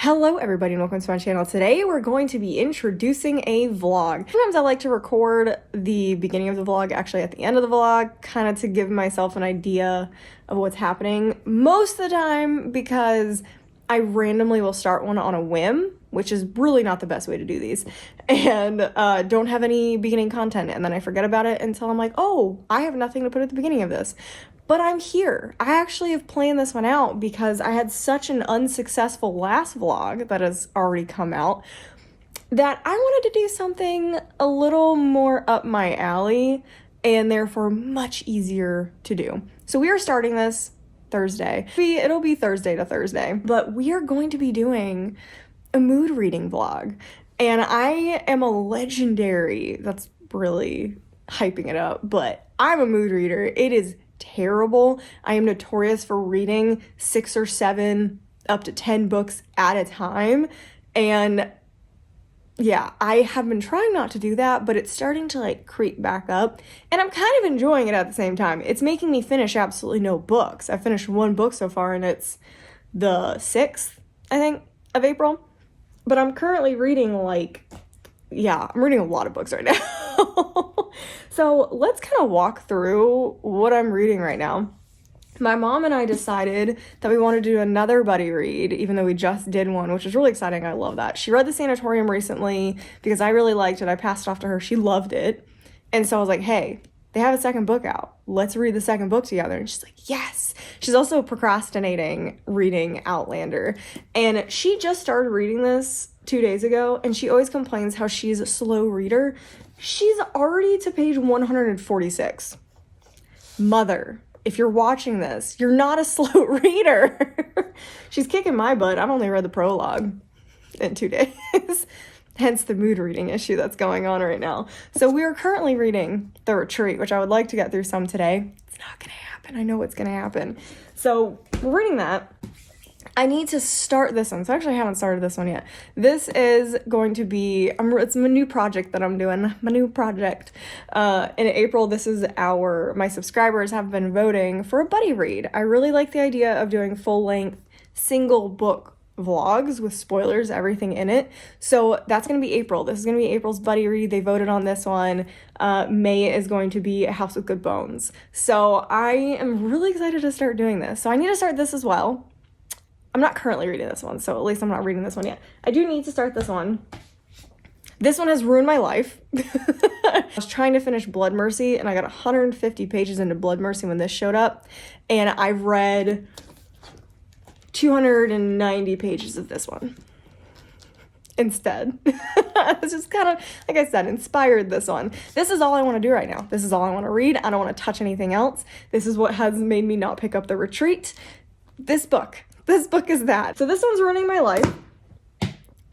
Hello everybody and welcome to my channel. Today we're going to be introducing a vlog. Sometimes I like to record the beginning of the vlog actually at the end of the vlog, kind of to give myself an idea of what's happening. Most of the time because I randomly will start one on a whim, which is really not the best way to do these, and don't have any beginning content, and then I forget about it until I'm like, oh, I have nothing to put at the beginning of this. But I'm here. I actually have planned this one out because I had such an unsuccessful last vlog that has already come out that I wanted to do something a little more up my alley and therefore much easier to do. So we are starting this Thursday. It'll be Thursday to Thursday, but we are going to be doing a mood reading vlog. And I am a legendary, that's really hyping it up, but I'm a mood reader. It is terrible. I am notorious for reading 6 or 7 up to 10 books at a time, and yeah, I have been trying not to do that, but it's starting to like creep back up, and I'm kind of enjoying it at the same time. It's making me finish absolutely no books. I finished 1 book so far, and it's the 6th, I think, of April, but I'm currently reading I'm reading a lot of books right now. So let's kind of walk through what I'm reading right now. My mom and I decided that we wanted to do another buddy read, even though we just did one, which is really exciting. I love that. She read The Sanatorium recently because I really liked it. I passed it off to her. She loved it. And so I was like, hey, they have a second book out. Let's read the second book together. And she's like, yes. She's also procrastinating reading Outlander. And she just started reading this 2 days ago, and she always complains how she's a slow reader. She's already to page 146. Mother, if you're watching this, you're not a slow reader. She's kicking my butt. I've only read the prologue in 2 days. Hence the mood reading issue that's going on right now. So we are currently reading The Retreat, which I would like to get through some today. It's not going to happen. I know what's going to happen. So we're reading that. I need to start this one. So actually I haven't started this one yet. This is going to be, it's my new project that I'm doing. My new project. In April, this is my subscribers have been voting for a buddy read. I really like the idea of doing full-length, single book vlogs with spoilers, everything in it. So that's going to be April. This is going to be April's buddy read. They voted on this one. May is going to be A House with Good Bones. So I am really excited to start doing this. So I need to start this as well. I'm not currently reading this one, so at least I'm not reading this one yet. I do need to start this one. This one has ruined my life. I was trying to finish Blood Mercy, and I got 150 pages into Blood Mercy when this showed up, and I read 290 pages of this one instead. It's just kind of, like I said, inspired this one. This is all I want to do right now. This is all I want to read. I don't want to touch anything else. This is what has made me not pick up The Retreat. This book is that. So this one's ruining my life.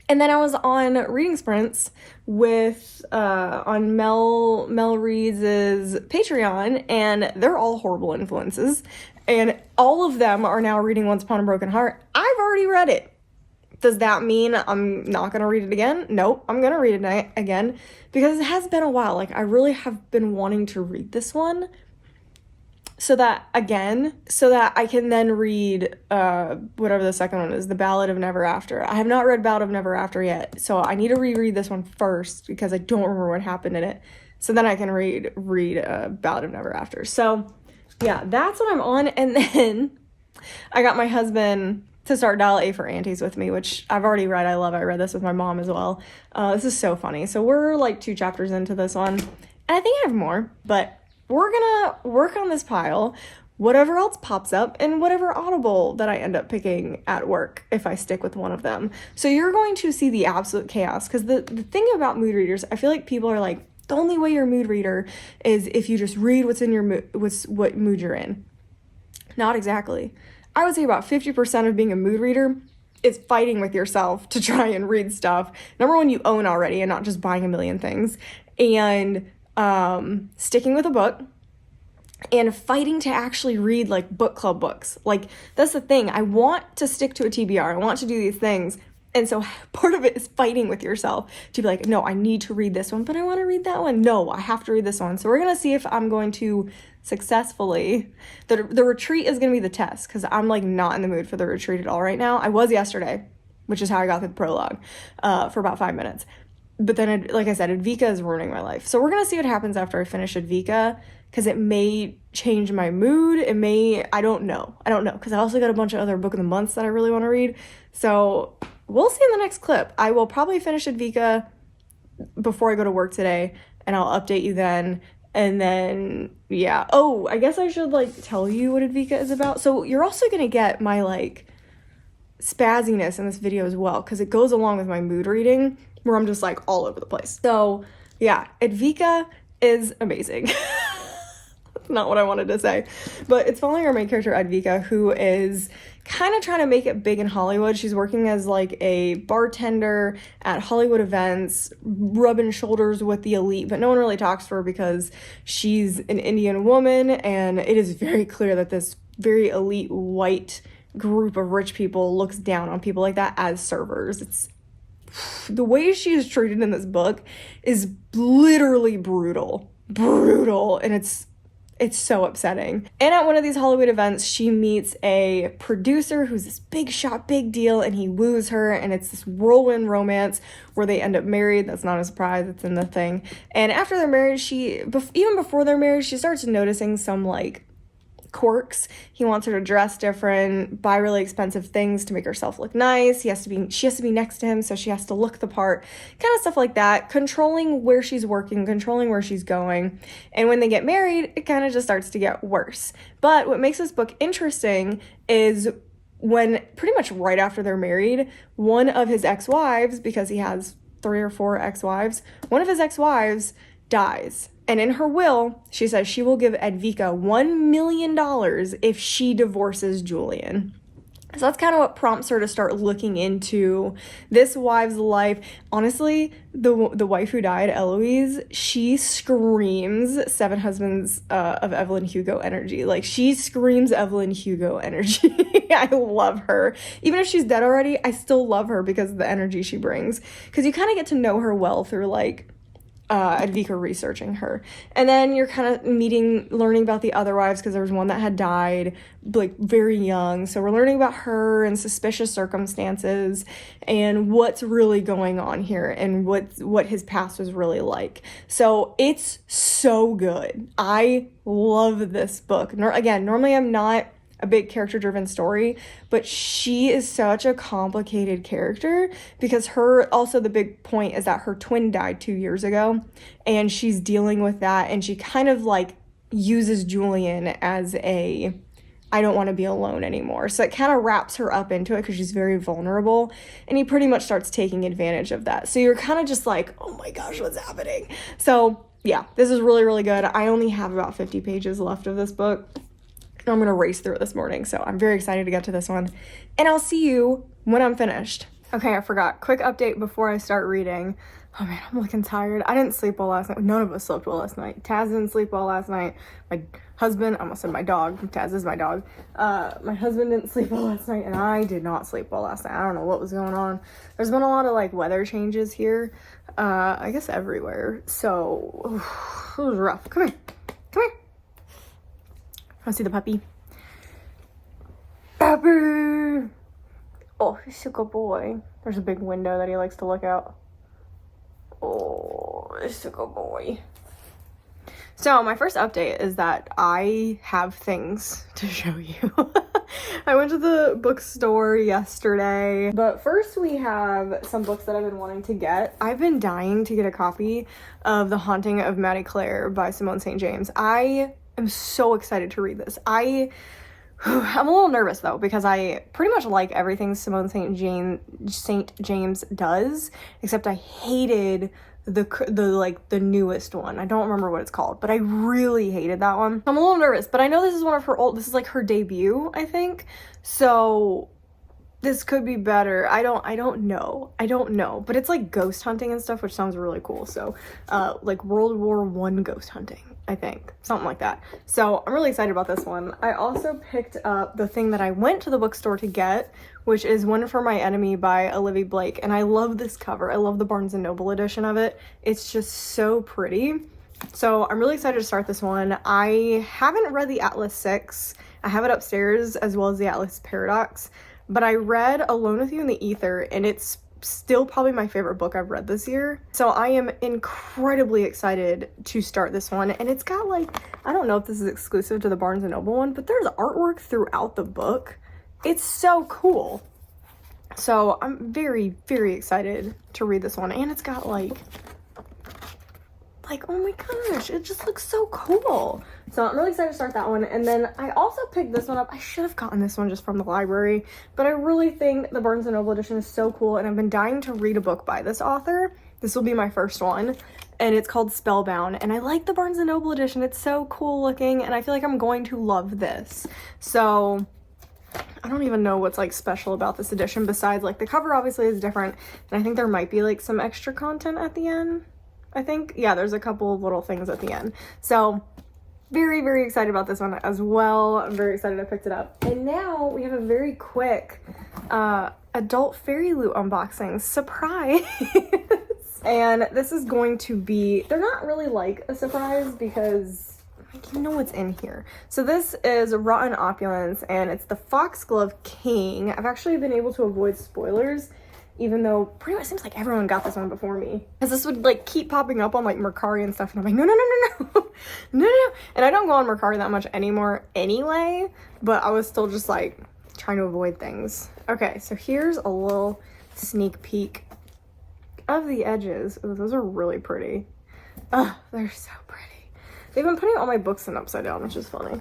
And then I was on reading sprints with on Mel Reads' Patreon, and they're all horrible influences. And all of them are now reading Once Upon a Broken Heart. I've already read it. Does that mean I'm not going to read it again? Nope, I'm going to read it again because it has been a while. Like, I really have been wanting to read this one so that I can then read whatever the second one is, The Ballad of Never After. I have not read Ballad of Never After yet, so I need to reread this one first because I don't remember what happened in it. So then I can read Ballad of Never After. So yeah, that's what I'm on. And then I got my husband to start Dial A for Aunties with me, which I've already read. I read this with my mom as well. This is so funny. So we're like 2 chapters into this one, and I think I have more, but we're gonna work on this pile, whatever else pops up, and whatever Audible that I end up picking at work if I stick with one of them. So you're going to see the absolute chaos, because the thing about mood readers, I feel like people are like, the only way you're a mood reader is if you just read what's in your mood, what mood you're in. Not exactly. I would say about 50% of being a mood reader is fighting with yourself to try and read stuff. Number one, you own already and not just buying a million things. And sticking with a book and fighting to actually read like book club books. Like, that's the thing. I want to stick to a TBR. I want to do these things. And so part of it is fighting with yourself to be like, no, I need to read this one, but I want to read that one. No, I have to read this one. So we're going to see if I'm going to successfully. The retreat is going to be the test because I'm like not in the mood for the retreat at all right now. I was yesterday. which is how I got through the prologue for about 5 minutes. But then, like I said, Advika is ruining my life. So we're going to see what happens after I finish Advika, because it may change my mood. It may, I don't know, because I also got a bunch of other book of the months that I really want to read. So we'll see in the next clip. I will probably finish Advika before I go to work today, and I'll update you then. And then, yeah. Oh, I guess I should, like, tell you what Advika is about. So you're also going to get my, like, spazziness in this video as well, because it goes along with my mood reading, where I'm just, like, all over the place. So, yeah, Advika is amazing. That's not what I wanted to say. But it's following our main character, Advika, who is kind of trying to make it big in Hollywood. She's working as, like, a bartender at Hollywood events, rubbing shoulders with the elite, but no one really talks to her because she's an Indian woman, and it is very clear that this very elite white group of rich people looks down on people like that as servers. It's the way she is treated in this book is literally brutal, and it's so upsetting. And at one of these Hollywood events, she meets a producer who's this big shot, big deal, and he woos her, and it's this whirlwind romance where they end up married. That's not a surprise, it's in the thing. And after they're married, even before they're married, she starts noticing some, like, quirks. He wants her to dress different, buy really expensive things to make herself look nice. She has to be next to him, so she has to look the part, kind of stuff like that, controlling where she's working, controlling where she's going. And when they get married, it kind of just starts to get worse. But what makes this book interesting is when pretty much right after they're married, one of his ex-wives, because he has 3 or 4 ex-wives, one of his ex-wives dies. And in her will, she says she will give Advika $1 million if she divorces Julian. So that's kind of what prompts her to start looking into this wife's life. Honestly, the wife who died, Eloise, she screams 7 Husbands of Evelyn Hugo energy. Like, she screams Evelyn Hugo energy. I love her. Even if she's dead already, I still love her because of the energy she brings. Because you kind of get to know her well through, like, Advika researching her. And then you're kind of learning about the other wives, because there was one that had died, like, very young. So we're learning about her and suspicious circumstances and what's really going on here and what his past was really like. So it's so good. I love this book. Again, normally I'm not a big character-driven story, but she is such a complicated character because also the big point is that her twin died 2 years ago, and she's dealing with that, and she kind of, like, uses Julian as I don't want to be alone anymore. So it kind of wraps her up into it because she's very vulnerable, and he pretty much starts taking advantage of that. So you're kind of just like, oh my gosh, what's happening? So yeah, this is really, really good. I only have about 50 pages left of this book. I'm going to race through it this morning, so I'm very excited to get to this one. And I'll see you when I'm finished. Okay, I forgot. Quick update before I start reading. Oh man, I'm looking tired. I didn't sleep well last night. None of us slept well last night. Taz didn't sleep well last night. My husband, I almost said my dog. Taz is my dog. My husband didn't sleep well last night, and I did not sleep well last night. I don't know what was going on. There's been a lot of, like, weather changes here. I guess everywhere. So, it was rough. Come here. Come here. Want to see the puppy? Puppy! Oh, he's a good boy. There's a big window that he likes to look out. Oh, he's a good boy. So, my first update is that I have things to show you. I went to the bookstore yesterday, but first we have some books that I've been wanting to get. I've been dying to get a copy of The Haunting of Maddie Clare by Simone St. James. I am so excited to read this. I'm a little nervous though, because I pretty much like everything Simone St. James does, except I hated the newest one. I don't remember what it's called, but I really hated that one. I'm a little nervous, but I know this is one of her this is like her debut, I think. So this could be better. I don't know, but it's like ghost hunting and stuff, which sounds really cool. So, like World War I ghost hunting, I think, something like that. So I'm really excited about this one. I also picked up the thing that I went to the bookstore to get, which is One for My Enemy by Olivia Blake. And I love this cover. I love the Barnes & Noble edition of it. It's just so pretty. So I'm really excited to start this one. I haven't read the Atlas 6. I have it upstairs, as well as the Atlas Paradox. but I read Alone with You in the Ether, and it's still probably my favorite book I've read this year. So I am incredibly excited to start this one. And it's got like, I don't know if this is exclusive to the Barnes & Noble one, but there's artwork throughout the book. It's so cool. So I'm very, very excited to read this one. And it's got like, oh my gosh, it just looks so cool. So I'm really excited to start that one. And then I also picked this one up. I should have gotten this one just from the library, but I really think the Barnes & Noble edition is so cool, and I've been dying to read a book by this author. This will be my first one, and it's called Spellbound, and I like the Barnes & Noble edition. It's so cool looking, and I feel like I'm going to love this. So I don't even know what's like special about this edition besides like the cover obviously is different, and I think there might be like some extra content at the end. I think, yeah, there's a couple of little things at the end. So very, very excited about this one as well. I'm very excited I picked it up. And now we have a very quick adult Fairy Loot unboxing. Surprise! And this is going to be, they're not really like a surprise because you know what's in here. So this is Rotten Opulence, and it's the Foxglove King. I've actually been able to avoid spoilers, even though pretty much seems like everyone got this one before me. Because this would like keep popping up on like Mercari and stuff, and I'm like, no, no, no, no, no, no, no. And I don't go on Mercari that much anymore anyway, but I was still just like trying to avoid things. Okay, so here's a little sneak peek of the edges. Ooh, those are really pretty. Oh, they're so pretty. They've been putting all my books in upside down, which is funny.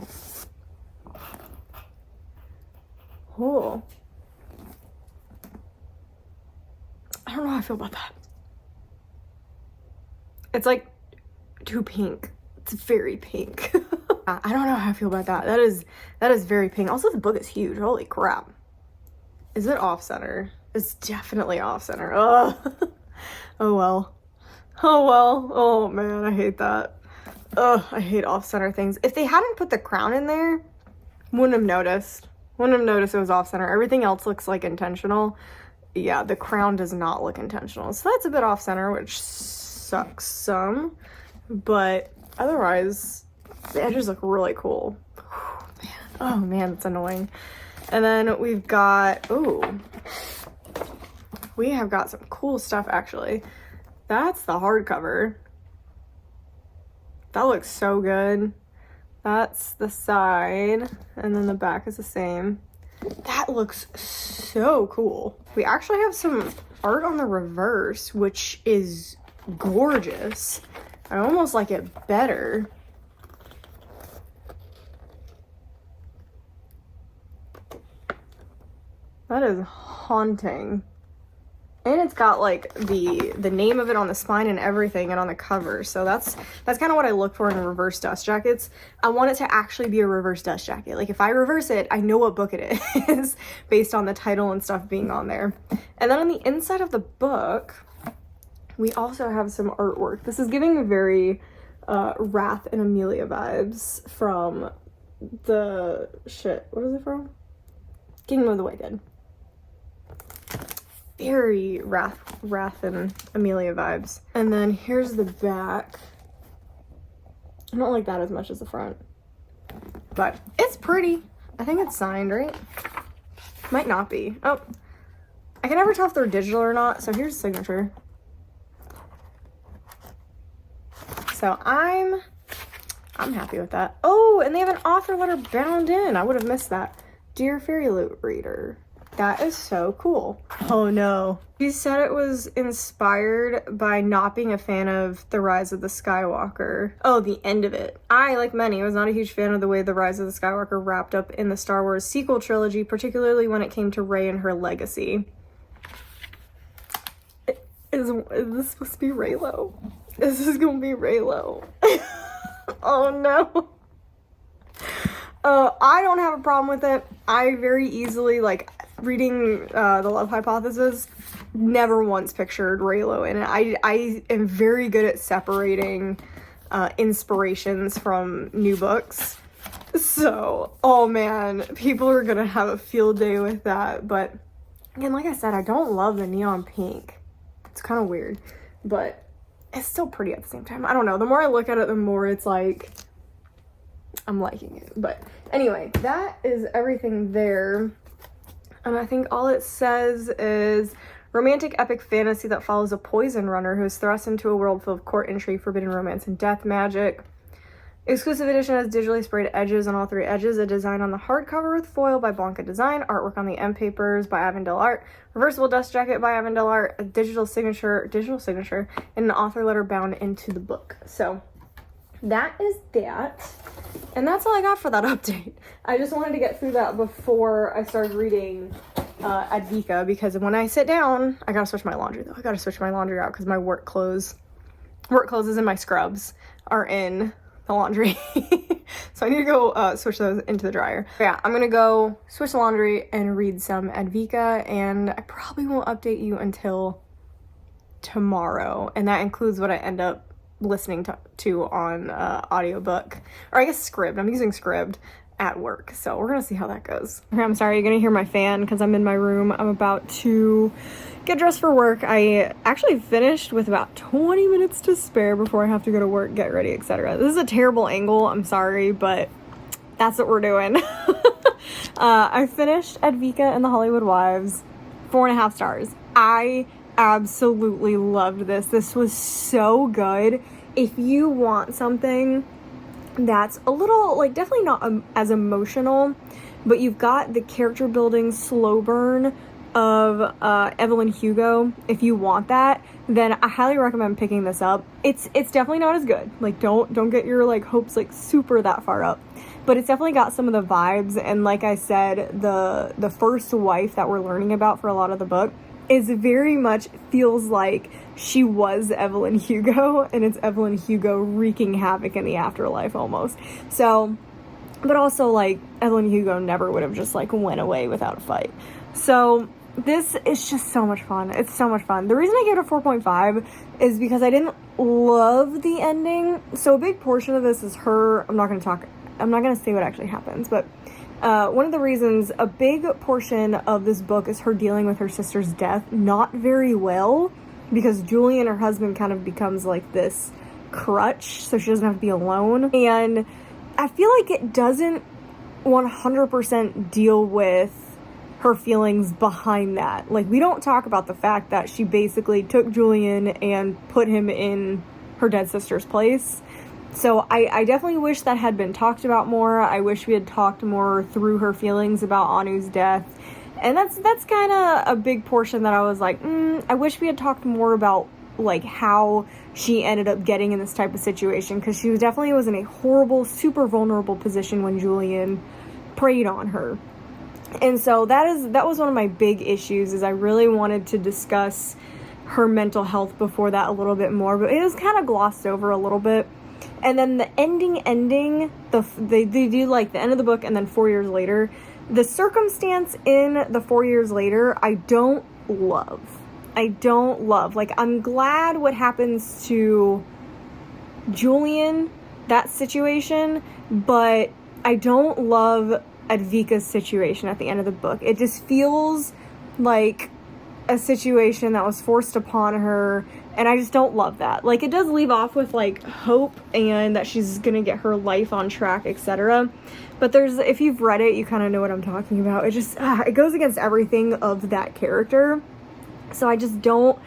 Cool. I don't know how I feel about that. It's like too pink. It's very pink. I don't know how I feel about that. That is very pink. Also, the book is huge. Holy crap. Is it off center? It's definitely off center. Ugh. Oh well. Oh well. Oh man, I hate that. Ugh, I hate off center things. If they hadn't put the crown in there, wouldn't have noticed. Wouldn't have noticed it was off center. Everything else looks like intentional. Yeah, the crown does not look intentional. So that's a bit off center, which sucks some. But otherwise, the edges look really cool. Oh man, that's annoying. And then we've got, ooh, we have got some cool stuff actually. That's the hardcover. That looks so good. That's the side, and then the back is the same. That looks so cool. We actually have some art on the reverse, which is gorgeous. I almost like it better. That is haunting. And it's got like the name of it on the spine and everything and on the cover. So that's kind of what I look for in reverse dust jackets. I want it to actually be a reverse dust jacket. Like if I reverse it, I know what book it is based on the title and stuff being on there. And then on the inside of the book, we also have some artwork. This is giving very Wrath and Amelia vibes from the what is it from? Kingdom of the Wicked. Very Wrath and Amelia vibes. And then here's the back. I don't like that as much as the front, but it's pretty. I think it's signed, right? Might not be. Oh, I can never tell if they're digital or not. So here's the signature. So I'm happy with that. Oh, and they have an author letter bound in. I would have missed that. Dear Fairy Loot reader. That is so cool. Oh no. She said it was inspired by not being a fan of The Rise of the Skywalker. Oh, the end of it. I, like many, was not a huge fan of the way The Rise of the Skywalker wrapped up in the Star Wars sequel trilogy, particularly when it came to Rey and her legacy. Is this supposed to be Reylo? This is gonna be Reylo. Oh no. I don't have a problem with it. I very easily, like, reading The Love Hypothesis, never once pictured Reylo in it. I am very good at separating inspirations from new books. So, oh man, people are gonna have a field day with that. But again, like I said, I don't love the neon pink. It's kind of weird, but it's still pretty at the same time. I don't know. The more I look at it, the more it's like I'm liking it. But anyway, that is everything there. And I think all it says is romantic epic fantasy that follows a poison runner who is thrust into a world full of court intrigue, forbidden romance, and death magic. Exclusive edition has digitally sprayed edges on all 3 edges, a design on the hardcover with foil by Blanca Design, artwork on the end papers by Avondale Art, reversible dust jacket by Avondale Art, a digital signature, and an author letter bound into the book. So that is that. And that's all I got for that update. I just wanted to get through that before I started reading Advika, because when I sit down, I gotta switch my laundry though. I gotta switch my laundry out because my work clothes and my scrubs are in the laundry. So I need to go switch those into the dryer. But yeah, I'm gonna go switch the laundry and read some Advika, and I probably won't update you until tomorrow, and that includes what I end up listening to on audiobook, or I guess Scribd. I'm using Scribd at work, so we're gonna see how that goes. Okay, I'm sorry, you're gonna hear my fan because I'm in my room. I'm about to get dressed for work. I actually finished with about 20 minutes to spare before I have to go to work, get ready, etc. This is a terrible angle, I'm sorry, but that's what we're doing. I finished Advika and the Hollywood Wives, 4.5 stars. I absolutely loved this. This was so good. If you want something that's a little, like, definitely not as emotional, but you've got the character building slow burn of Evelyn Hugo, if you want that, then I highly recommend picking this up. It's definitely not as good. Like, don't get your like hopes like super that far up, but it's definitely got some of the vibes. And like I said, the first wife that we're learning about for a lot of the book is very much feels like she was Evelyn Hugo, and it's Evelyn Hugo wreaking havoc in the afterlife almost. So, but also like Evelyn Hugo never would have just like went away without a fight. So this is just so much fun. It's so much fun. The reason I gave it a 4.5 is because I didn't love the ending. So a big portion of this is her, I'm not going to say what actually happens, but one of the reasons, a big portion of this book is her dealing with her sister's death not very well, because Julian, her husband, kind of becomes like this crutch so she doesn't have to be alone. And I feel like it doesn't 100% deal with her feelings behind that. Like, we don't talk about the fact that she basically took Julian and put him in her dead sister's place. So I definitely wish that had been talked about more. I wish we had talked more through her feelings about Anu's death. And that's kind of a big portion that I was like, I wish we had talked more about like how she ended up getting in this type of situation, because she definitely was in a horrible, super vulnerable position when Julian preyed on her. And so that was one of my big issues, is I really wanted to discuss her mental health before that a little bit more, but it was kind of glossed over a little bit. And then the ending, they do like the end of the book and then 4 years later. The circumstance in the 4 years later, I don't love. Like, I'm glad what happens to Julian, that situation, but I don't love Advika's situation at the end of the book. It just feels like a situation that was forced upon her, and I just don't love that. Like, it does leave off with like hope and that she's gonna get her life on track, etc. But if you've read it, you kind of know what I'm talking about. It just it goes against everything of that character, so I just don't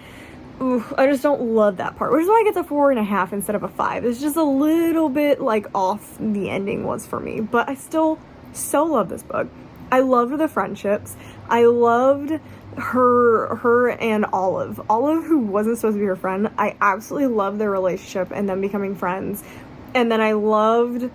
love that part, which is why I get the 4.5 instead of a 5. It's just a little bit like off the ending was for me, but I still so love this book. I loved the friendships. I loved her and Olive, who wasn't supposed to be her friend. I absolutely loved their relationship and them becoming friends. And then I loved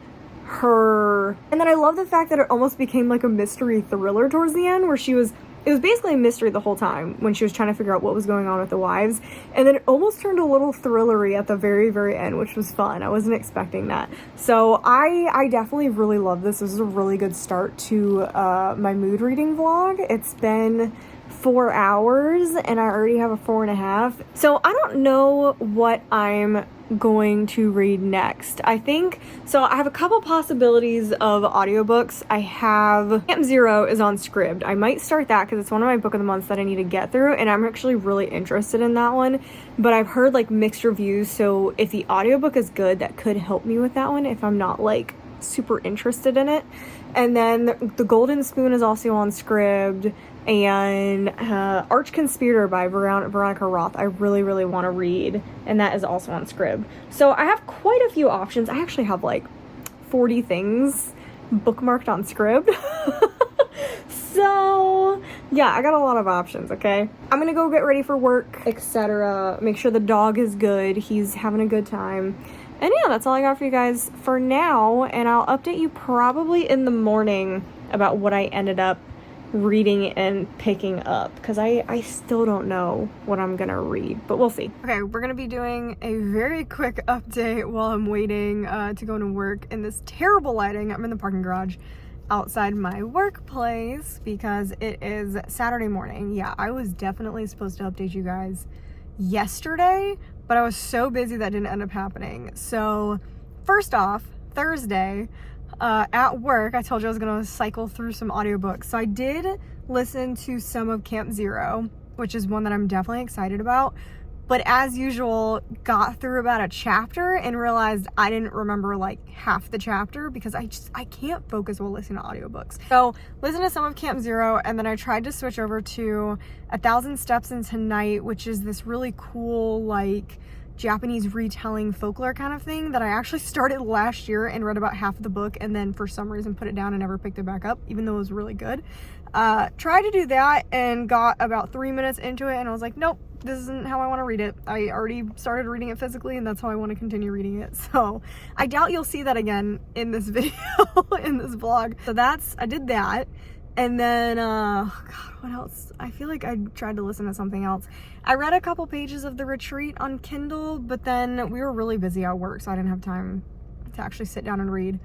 her, and then I love the fact that it almost became like a mystery thriller towards the end, where it was basically a mystery the whole time when she was trying to figure out what was going on with the wives, and then it almost turned a little thrillery at the very, very end, which was fun. I wasn't expecting that. So I definitely really love this. This is a really good start to my mood reading vlog. It's been 4 hours and I already have a 4.5. So I don't know what I'm going to read next. I have a couple possibilities of audiobooks. I have Camp Zero is on Scribd. I might start that because it's one of my book of the months that I need to get through, and I'm actually really interested in that one, but I've heard like mixed reviews, so if the audiobook is good, that could help me with that one if I'm not like super interested in it. And then The Golden Spoon is also on Scribd, and Arch Conspirator by Veronica Roth I really, really want to read, and that is also on Scrib. So I have quite a few options. I actually have like 40 things bookmarked on Scrib. So yeah, I got a lot of options, okay? I'm gonna go get ready for work, etc. Make sure the dog is good, he's having a good time. And yeah, that's all I got for you guys for now, and I'll update you probably in the morning about what I ended up reading and picking up, because I still don't know what I'm gonna read, but we'll see. Okay, we're gonna be doing a very quick update while I'm waiting to go to work in this terrible lighting. I'm in the parking garage outside my workplace because it is Saturday morning. Yeah, I was definitely supposed to update you guys yesterday, but I was so busy that didn't end up happening. So first off, Thursday at work, I told you I was gonna cycle through some audiobooks. So I did listen to some of Camp Zero, which is one that I'm definitely excited about. But as usual, got through about a chapter and realized I didn't remember like half the chapter because I can't focus while listening to audiobooks. So listen to some of Camp Zero, and then I tried to switch over to 1,000 Steps Into Night, which is this really cool like Japanese retelling folklore kind of thing that I actually started last year and read about half of the book and then for some reason put it down and never picked it back up, even though it was really good. Tried to do that and got about 3 minutes into it and I was like, nope, this isn't how I want to read it. I already started reading it physically and that's how I want to continue reading it. So I doubt you'll see that again in this video, in this vlog. So I did that. And then, God, what else? I feel like I tried to listen to something else. I read a couple pages of The Retreat on Kindle, but then we were really busy at work, so I didn't have time to actually sit down and read.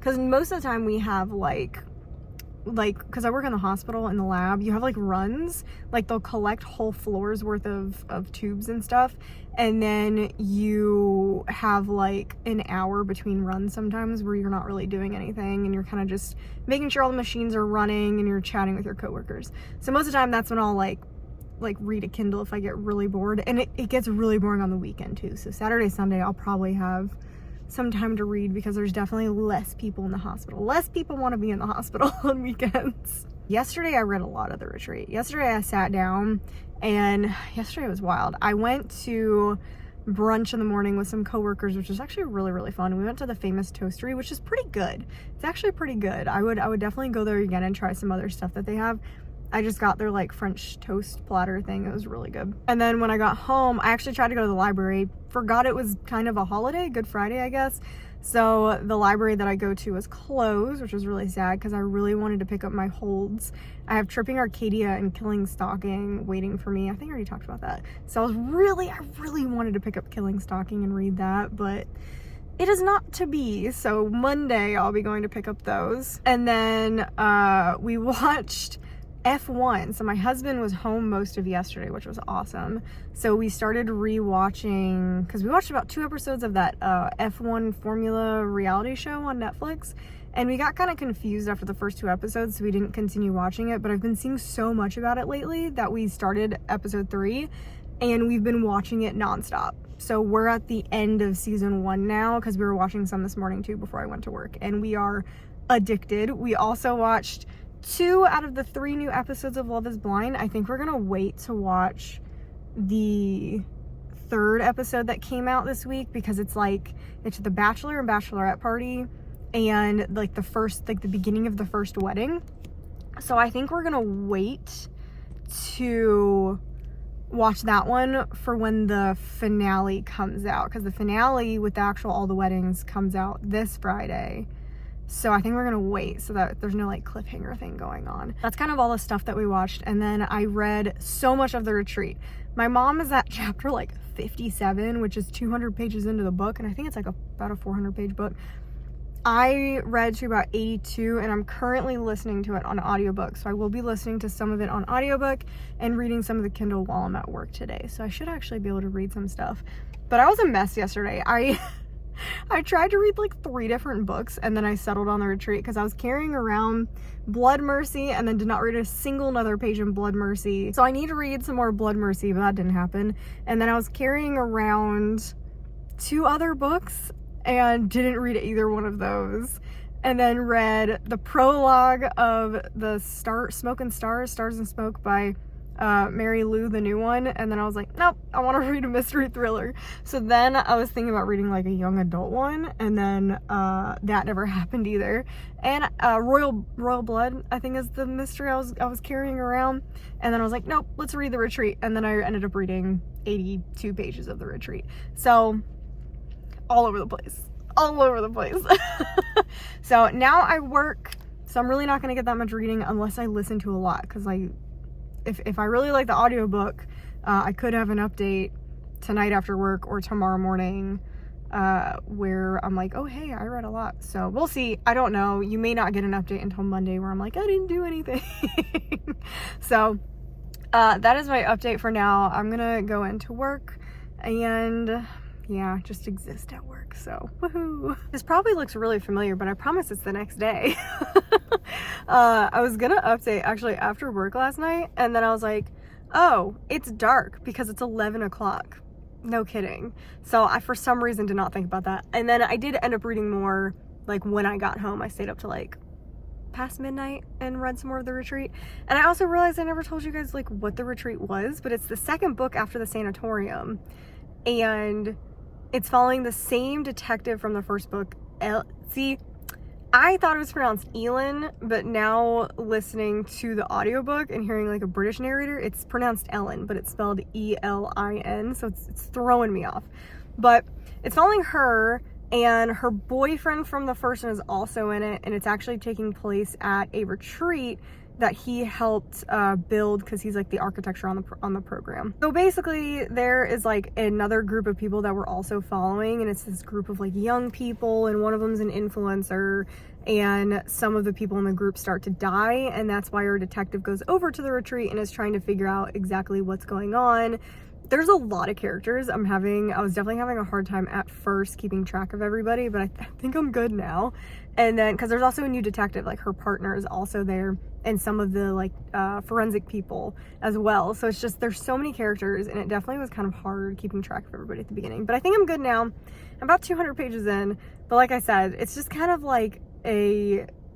Because most of the time we have like, because I work in the hospital in the lab, you have like runs, like they'll collect whole floors worth of tubes and stuff, and then you have like an hour between runs sometimes where you're not really doing anything and you're kind of just making sure all the machines are running and you're chatting with your coworkers. So most of the time that's when I'll like read a Kindle if I get really bored, and it gets really boring on the weekend too. So Saturday, Sunday I'll probably have some time to read because there's definitely less people in the hospital. Less people want to be in the hospital on weekends. Yesterday I read a lot of The Retreat. Yesterday I sat down and yesterday was wild. I went to brunch in the morning with some coworkers, which was actually really, really fun. We went to the Famous Toastery, which is pretty good. It's actually pretty good. I would definitely go there again and try some other stuff that they have. I just got their like French toast platter thing. It was really good. And then when I got home, I actually tried to go to the library. Forgot it was kind of a holiday, Good Friday, I guess. So the library that I go to was closed, which was really sad because I really wanted to pick up my holds. I have Tripping Arcadia and Killing Stalking waiting for me. I think I already talked about that. So I really wanted to pick up Killing Stalking and read that, but it is not to be. So Monday I'll be going to pick up those. And then we watched F1. So my husband was home most of yesterday, which was awesome. So we started rewatching, because we watched about 2 episodes of that F1 Formula reality show on Netflix, and we got kind of confused after the first 2 episodes, so we didn't continue watching it. But I've been seeing so much about it lately that we started episode 3 and we've been watching it nonstop. So we're at the end of season 1 now, because we were watching some this morning too before I went to work, and we are addicted. We also watched 2 out of the 3 new episodes of Love is Blind. I think we're gonna wait to watch the 3rd episode that came out this week, because it's the bachelor and bachelorette party and like the beginning of the first wedding. So I think we're gonna wait to watch that one for when the finale comes out, because the finale with the actual All the Weddings comes out this Friday. So I think we're gonna wait so that there's no like cliffhanger thing going on. That's kind of all the stuff that we watched. And then I read so much of The Retreat. My mom is at chapter like 57, which is 200 pages into the book, and I think it's like about a 400-page book. I read to about 82, and I'm currently listening to it on audiobook. So I will be listening to some of it on audiobook and reading some of the Kindle while I'm at work today. So I should actually be able to read some stuff. But I was a mess yesterday. I tried to read like 3 different books, and then I settled on The Retreat because I was carrying around Blood Mercy and then did not read a single another page in Blood Mercy. So I need to read some more Blood Mercy, but that didn't happen. And then I was carrying around 2 other books and didn't read either one of those. and then read the prologue of the Smoke and Stars, Stars and Smoke by Mary Lou, the new one, and then I was like, nope, I want to read a mystery thriller. So then I was thinking about reading like a young adult one, and then that never happened either. And Royal Blood, I think, is the mystery I was carrying around, and then I was like, nope, let's read The Retreat, and then I ended up reading 82 pages of The Retreat. So all over the place. So now I work, so I'm really not going to get that much reading unless I listen to a lot, because if I really like the audiobook, I could have an update tonight after work or tomorrow morning where I'm like, oh hey, I read a lot. So we'll see. I don't know. You may not get an update until Monday where I'm like, I didn't do anything. So that is my update for now. I'm gonna go into work and yeah, just exist at work. So woohoo. This probably looks really familiar, but I promise it's the next day. I was gonna update actually after work last night, and then I was like, oh, it's dark because it's 11 o'clock. No kidding. So I, for some reason, did not think about that. And then I did end up reading more, like when I got home. I stayed up to like past midnight and read some more of The Retreat. And I also realized I never told you guys like what The Retreat was, but it's the second book after The Sanatorium. And it's following the same detective from the first book. See, I thought it was pronounced Elin, but now listening to the audiobook and hearing like a British narrator, it's pronounced Ellen, but it's spelled E-L-I-N, so it's throwing me off. But it's following her, and her boyfriend from the first one is also in it, and it's actually taking place at a retreat that he helped build because he's like the architecture on the program. So basically there is like another group of people that we're also following, and it's this group of like young people, and one of them's an influencer, and some of the people in the group start to die, and that's why our detective goes over to the retreat and is trying to figure out exactly what's going on. There's a lot of characters. I was definitely having a hard time at first keeping track of everybody, but I think I'm good now. And then, because there's also a new detective, like her partner is also there, and some of the like forensic people as well. So it's just, there's so many characters, and it definitely was kind of hard keeping track of everybody at the beginning. But I think I'm good now. I'm about 200 pages in, but like I said, it's just kind of like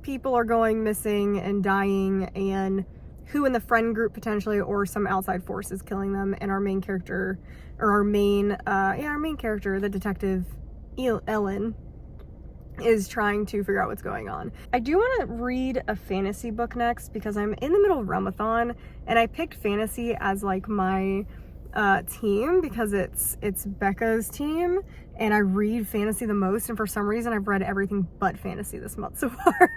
people are going missing and dying, and who in the friend group potentially, or some outside force is killing them, and our main character, the detective Ellen, is trying to figure out what's going on. I do want to read a fantasy book next because I'm in the middle of Ramathon, and I picked fantasy as like my team because it's Becca's team, and I read fantasy the most, and for some reason I've read everything but fantasy this month so far.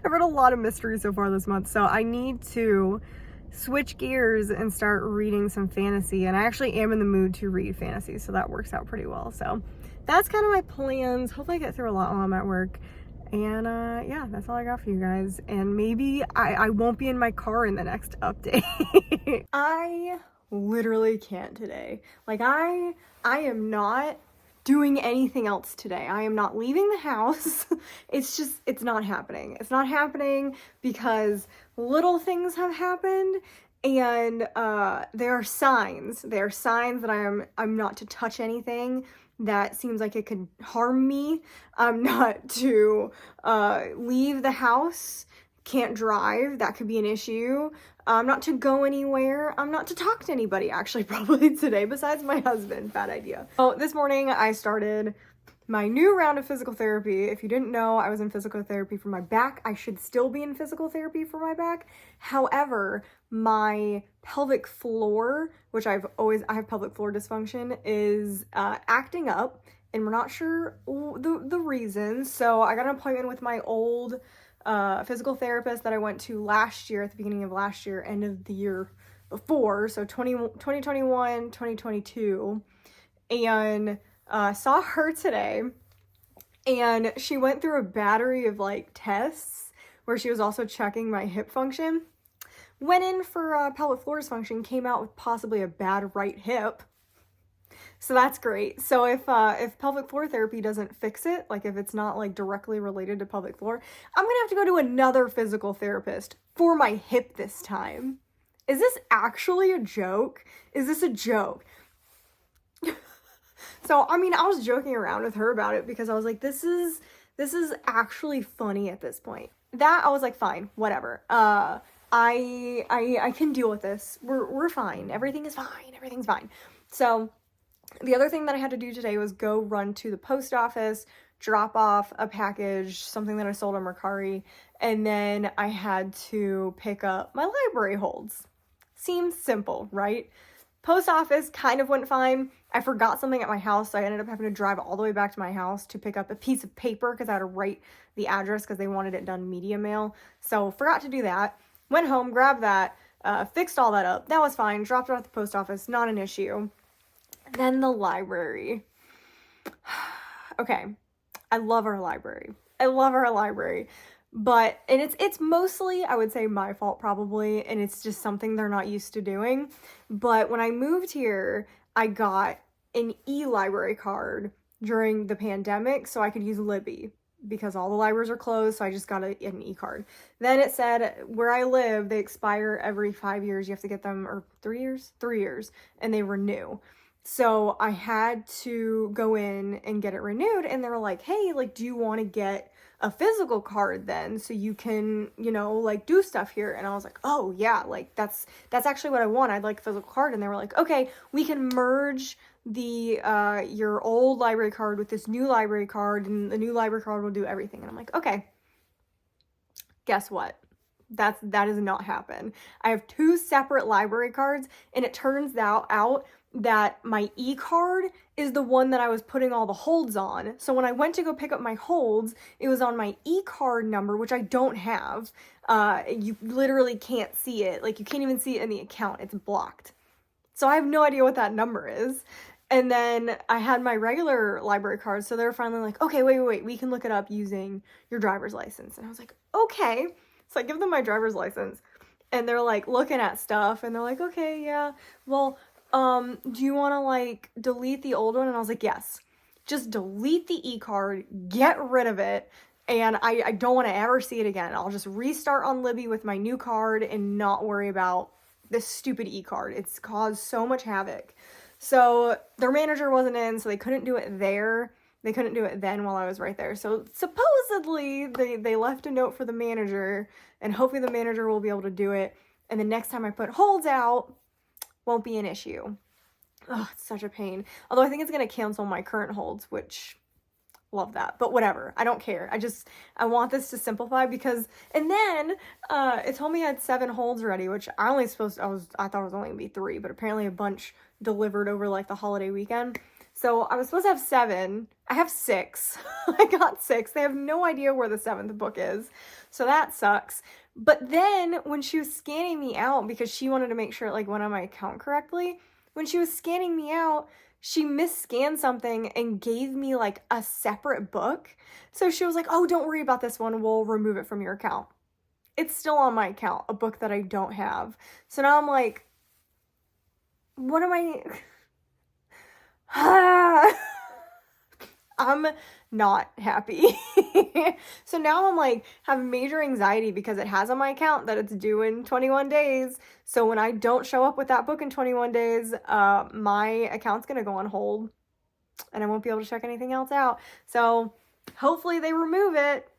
I've read a lot of mysteries so far this month, so I need to switch gears and start reading some fantasy, and I actually am in the mood to read fantasy, so that works out pretty well. So that's kind of my plans. Hopefully I get through a lot while I'm at work. And yeah, that's all I got for you guys. And maybe I won't be in my car in the next update. I literally can't today. Like I am not doing anything else today. I am not leaving the house. It's not happening. It's not happening because little things have happened, and there are signs. There are signs that I'm not to touch anything that seems like it could harm me. I'm not to leave the house. Can't drive. That could be an issue. I'm not to go anywhere. I'm not to talk to anybody, actually, probably today, besides my husband. Bad idea. Oh, this morning I started my new round of physical therapy. If you didn't know, I was in physical therapy for my back. I should still be in physical therapy for my back. However, my pelvic floor, which I have pelvic floor dysfunction, is acting up, and we're not sure the reasons. So I got an appointment with my old physical therapist that I went to last year, at the beginning of last year, end of the year before, so 2021, 2022, and saw her today, and she went through a battery of like tests where she was also checking my hip function. Went in for pelvic floor dysfunction, came out with possibly a bad right hip. So that's great. So if pelvic floor therapy doesn't fix it, like if it's not like directly related to pelvic floor, I'm gonna have to go to another physical therapist for my hip this time. Is this actually a joke? Is this a joke? So, I mean, I was joking around with her about it because I was like, this is this is actually funny at this point. That I was like, fine, whatever. I can deal with this. We're fine. Everything is fine. Everything's fine. So the other thing that I had to do today was go run to the post office, drop off a package, something that I sold on Mercari, and then I had to pick up my library holds. Seems simple, right? Post office kind of went fine. I forgot something at my house, so I ended up having to drive all the way back to my house to pick up a piece of paper because I had to write the address because they wanted it done media mail. So forgot to do that. Went home, grabbed that, fixed all that up. That was fine. Dropped it at the post office, not an issue. Then the library. Okay, I love our library. But, and it's mostly, I would say, my fault probably, and it's just something they're not used to doing. But when I moved here, I got an e-library card during the pandemic so I could use Libby because all the libraries are closed, so I just got an e-card. Then it said where I live, they expire every 5 years. You have to get them, or 3 years? 3 years, and they renew. So I had to go in and get it renewed, and they were like, hey, like, do you want to get a physical card then so you can, you know, like, do stuff here? And I was like, oh yeah, like, that's actually what I want. I'd like a physical card. And they were like, okay, we can merge the your old library card with this new library card, and the new library card will do everything. And I'm like, okay, guess what? That does not happen. I have 2 separate library cards, and it turns out that my e-card is the one that I was putting all the holds on. So when I went to go pick up my holds, it was on my e-card number, which I don't have. You literally can't see it. Like, you can't even see it in the account. It's blocked. So I have no idea what that number is. And then I had my regular library card, so they were finally like, okay, wait, we can look it up using your driver's license. And I was like, okay. So I give them my driver's license, and they're like looking at stuff, and they're like, okay, yeah, well, do you want to like delete the old one? And I was like, yes, just delete the e-card, get rid of it, and I don't want to ever see it again. I'll just restart on Libby with my new card and not worry about this stupid e-card. It's caused so much havoc. So their manager wasn't in, so they couldn't do it there. They couldn't do it then while I was right there. So supposedly they left a note for the manager, and hopefully the manager will be able to do it. And the next time I put holds out, won't be an issue. Oh, it's such a pain. Although I think it's going to cancel my current holds, which, love that. But whatever. I don't care. I want this to simplify because, and then it told me I had 7 holds already, which I thought it was only going to be 3, but apparently a bunch delivered over like the holiday weekend. So I was supposed to have 7. I have 6. I got 6. They have no idea where the 7th book is. So that sucks. But then when she was scanning me out, because she wanted to make sure it like went on my account correctly, when she was scanning me out, she misscanned something and gave me like a separate book. So she was like, oh, don't worry about this one. We'll remove it from your account. It's still on my account, a book that I don't have. So now I'm like, what am I... I'm not happy. So now I'm like, have major anxiety because it has on my account that it's due in 21 days. So when I don't show up with that book in 21 days, my account's gonna go on hold and I won't be able to check anything else out. So hopefully they remove it,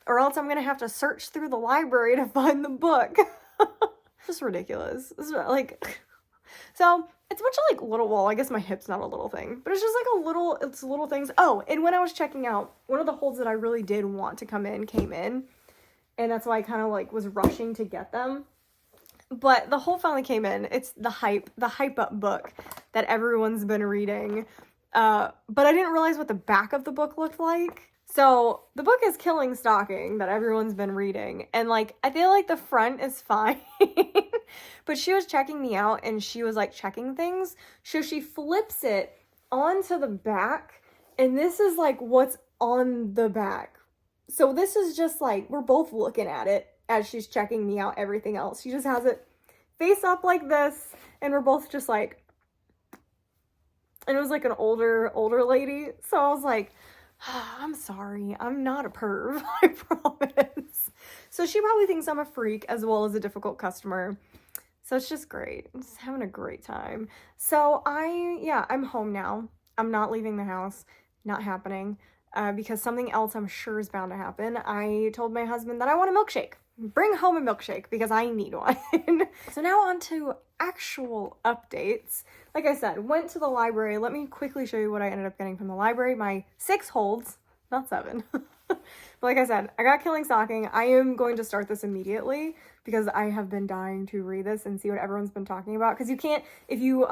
or else I'm gonna have to search through the library to find the book. It's just ridiculous. It's like, so it's a bunch of like little, well, I guess my hip's not a little thing, but it's just like it's little things. Oh, and when I was checking out, one of the holds that I really did want to come in came in, and that's why I kind of like was rushing to get them. But the hold finally came in. It's the hype up book that everyone's been reading. But I didn't realize what the back of the book looked like. So the book is Killing Stalking that everyone's been reading. And like, I feel like the front is fine. But she was checking me out and she was like checking things. So she flips it onto the back. And this is like what's on the back. So this is just like, we're both looking at it as she's checking me out, everything else. She just has it face up like this. And we're both just like, and it was like an older lady. So I was like, I'm sorry, I'm not a perv, I promise. So she probably thinks I'm a freak as well as a difficult customer. So it's just great. I'm just having a great time. So I'm home now. I'm not leaving the house. Not happening. because something else I'm sure is bound to happen. I told my husband that I want a milkshake. Bring home a milkshake because I need one. So now on to actual updates. Like I said, went to the library. Let me quickly show you what I ended up getting from the library. My 6 holds, not 7. But like I said, I got Killing Stalking. I am going to start this immediately because I have been dying to read this and see what everyone's been talking about. Because you can't, if you,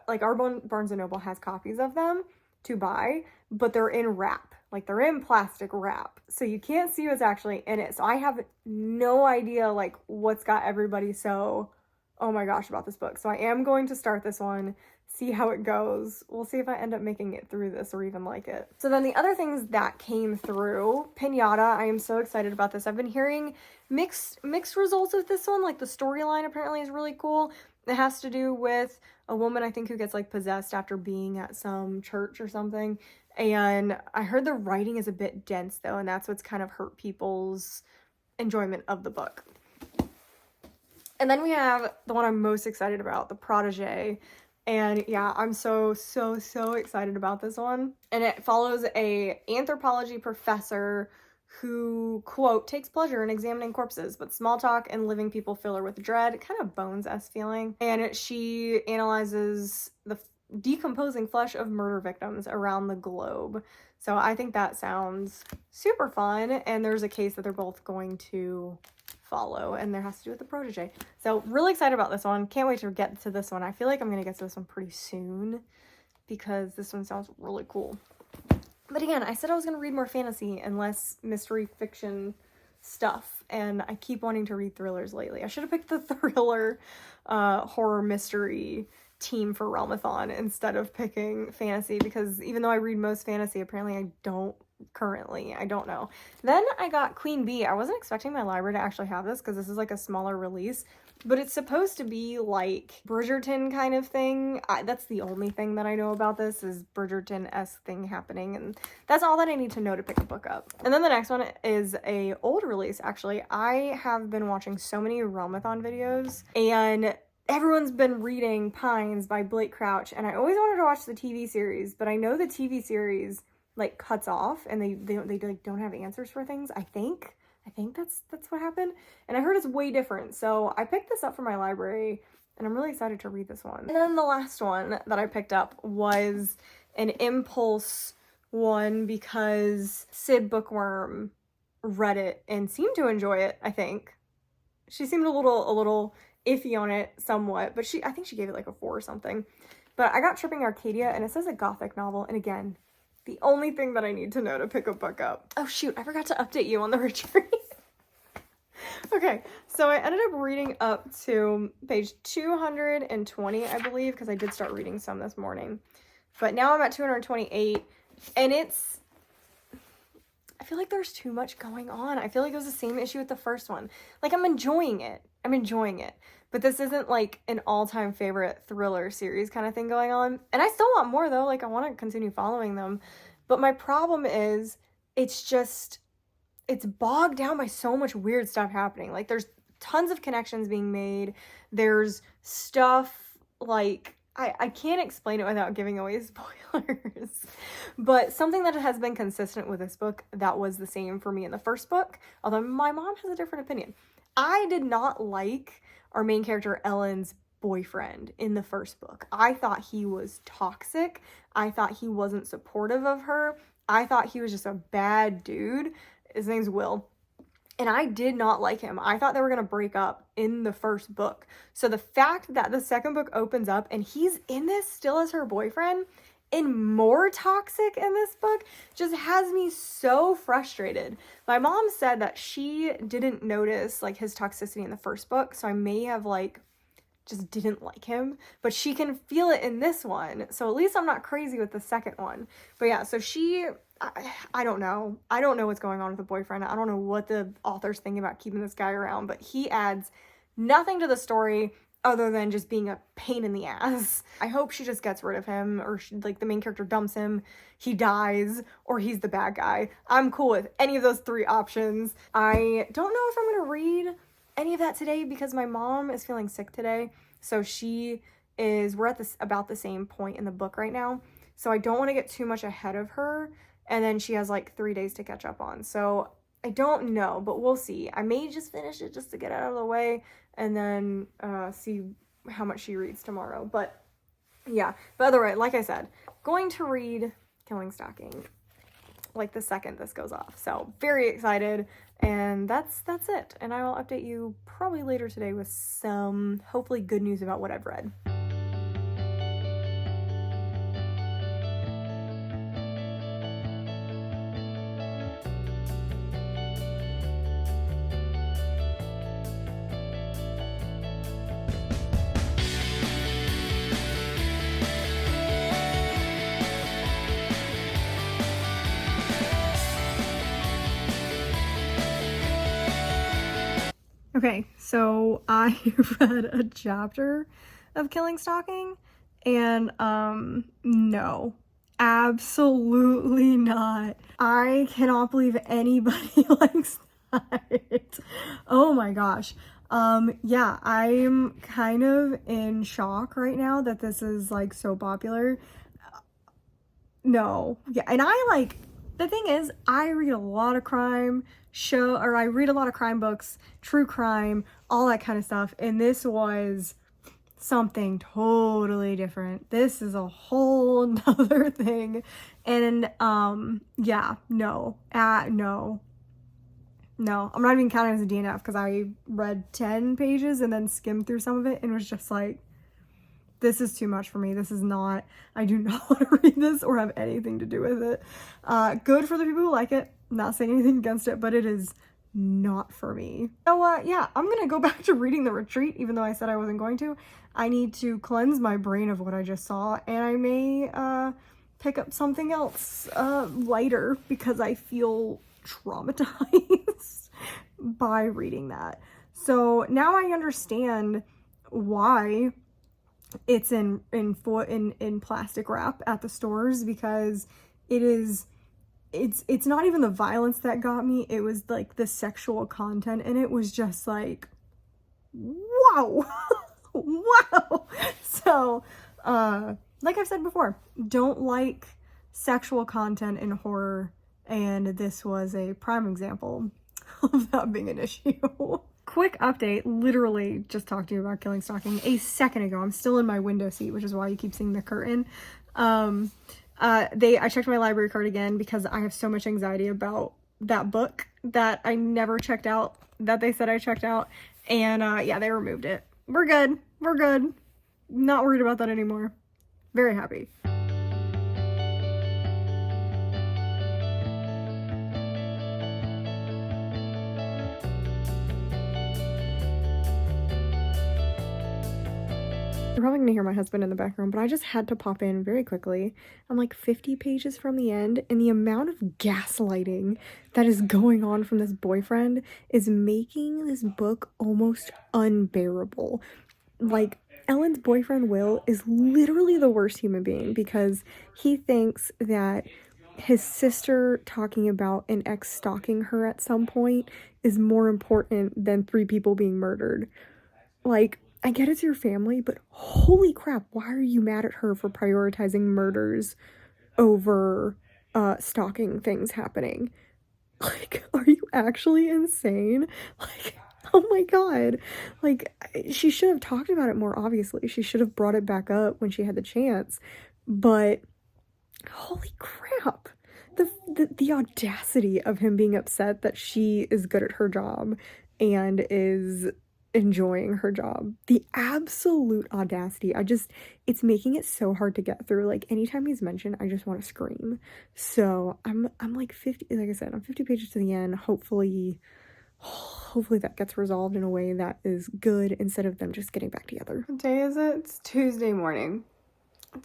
like our Barnes & Noble has copies of them to buy, but they're in wrap. Like, they're in plastic wrap. So you can't see what's actually in it. So I have no idea, like, what's got everybody so, oh my gosh, about this book. So I am going to start this one, see how it goes. We'll see if I end up making it through this or even like it. So then the other things that came through, Pinata, I am so excited about this. I've been hearing mixed results with this one. Like, the storyline apparently is really cool. It has to do with a woman, I think, who gets, like, possessed after being at some church or something. And I heard the writing is a bit dense, though, and that's what's kind of hurt people's enjoyment of the book. And then we have the one I'm most excited about, The Protégé. And yeah, I'm so excited about this one. And it follows a anthropology professor who, quote, takes pleasure in examining corpses, but small talk and living people fill her with dread. Kind of Bones-esque feeling. And she analyzes the decomposing flesh of murder victims around the globe. So I think that sounds super fun. And there's a case that they're both going to follow, and there has to do with the protege. So really excited about this one. Can't wait to get to this one. I feel like I'm gonna get to this one pretty soon because this one sounds really cool. But again, I said I was gonna read more fantasy and less mystery fiction stuff, and I keep wanting to read thrillers lately. I should have picked the thriller horror mystery team for Realmathon instead of picking fantasy, because even though I read most fantasy, apparently I don't currently. I don't know. Then I got Queen Bee. I wasn't expecting my library to actually have this because this is like a smaller release, but it's supposed to be like Bridgerton kind of thing. That's the only thing that I know about this is Bridgerton-esque thing happening, and that's all that I need to know to pick a book up. And then the next one is a old release, actually. I have been watching so many Realmathon videos, and everyone's been reading Pines by Blake Crouch, and I always wanted to watch the TV series, but I know the TV series like cuts off and they like don't have answers for things. I think that's what happened, and I heard it's way different. So I picked this up from my library, and I'm really excited to read this one. And then the last one that I picked up was an impulse one because Sid Bookworm read it and seemed to enjoy it. I think she seemed a little iffy on it somewhat, but I think she gave it like a 4 or something. But I got Tripping Arcadia, and it says a gothic novel, and again, the only thing that I need to know to pick a book up. Oh shoot, I forgot to update you on the retreat. Okay, so I ended up reading up to page 220, I believe, because I did start reading some this morning. But now I'm at 228, and I feel like there's too much going on. I feel like it was the same issue with the first one. Like, I'm enjoying it. But this isn't like an all-time favorite thriller series kind of thing going on. And I still want more, though. Like, I want to continue following them. But my problem is it's bogged down by so much weird stuff happening. Like, there's tons of connections being made. There's stuff like, I can't explain it without giving away spoilers. But something that has been consistent with this book that was the same for me in the first book, although my mom has a different opinion. I did not like our main character Ellen's boyfriend in the first book. I thought he was toxic. I thought he wasn't supportive of her. I thought he was just a bad dude. His name's Will. And I did not like him. I thought they were going to break up in the first book. So the fact that the second book opens up and he's in this still as her boyfriend and more toxic in this book just has me so frustrated. My mom said that she didn't notice like his toxicity in the first book, so I may have like just didn't like him, but she can feel it in this one. So at least I'm not crazy with the second one. But yeah, so I don't know. I don't know what's going on with the boyfriend. I don't know what the author's thinking about keeping this guy around, but he adds nothing to the story other than just being a pain in the ass. I hope she just gets rid of him, or like the main character dumps him, he dies, or he's the bad guy. I'm cool with any of those 3 options. I don't know if I'm gonna read any of that today because my mom is feeling sick today. So we're at about the same point in the book right now. So I don't want to get too much ahead of her and then she has like 3 days to catch up on. So I don't know, but we'll see. I may just finish it just to get it out of the way, and then see how much she reads tomorrow. But yeah, but otherwise, like I said, going to read Killing Stalking like the second this goes off. So very excited, and that's it. And I will update you probably later today with some hopefully good news about what I've read. Okay, so I read a chapter of Killing Stalking, and no, absolutely not. I cannot believe anybody likes that. Oh my gosh. Yeah, I'm kind of in shock right now that this is like so popular. No, yeah, and the thing is, I read a lot of I read a lot of crime books, true crime, all that kind of stuff, and this was something totally different. This is a whole nother thing, and yeah, no, I'm not even counting as a DNF because I read 10 pages and then skimmed through some of it and was just like, this is too much for me. This is not, I do not want to read this or have anything to do with it. Good for the people who like it. I'm not saying anything against it, but it is not for me. So yeah, I'm gonna go back to reading The Retreat, even though I said I wasn't going to. I need to cleanse my brain of what I just saw, and I may pick up something else lighter because I feel traumatized by reading that. So now I understand why it's in plastic wrap at the stores, because it's not even the violence that got me, it was like the sexual content, and it was just like, wow. Wow. So like I've said before, don't like sexual content in horror, and this was a prime example of that being an issue. Quick update, literally just talked to you about Killing Stalking a second ago. I'm still in my window seat, which is why you keep seeing the curtain. I checked my library card again because I have so much anxiety about that book that I never checked out, that they said I checked out, and yeah, they removed it. We're good. Not worried about that anymore. Very happy. You're probably gonna hear my husband in the background, but I just had to pop in very quickly. I'm like 50 pages from the end, and the amount of gaslighting that is going on from this boyfriend is making this book almost unbearable. Like, Ellen's boyfriend, Will, is literally the worst human being because he thinks that his sister talking about an ex stalking her at some point is more important than 3 people being murdered. Like, I get it's your family, but holy crap, why are you mad at her for prioritizing murders over stalking things happening? Like, are you actually insane? Like, oh my god. Like, she should have talked about it more, obviously. She should have brought it back up when she had the chance. But holy crap. The audacity of him being upset that she is good at her job and is enjoying her job. The absolute audacity. It's making it so hard to get through. Like, anytime he's mentioned, I just want to scream. So I'm like 50, like I said, I'm 50 pages to the end. Hopefully that gets resolved in a way that is good instead of them just getting back together. What day is it? It's Tuesday morning. And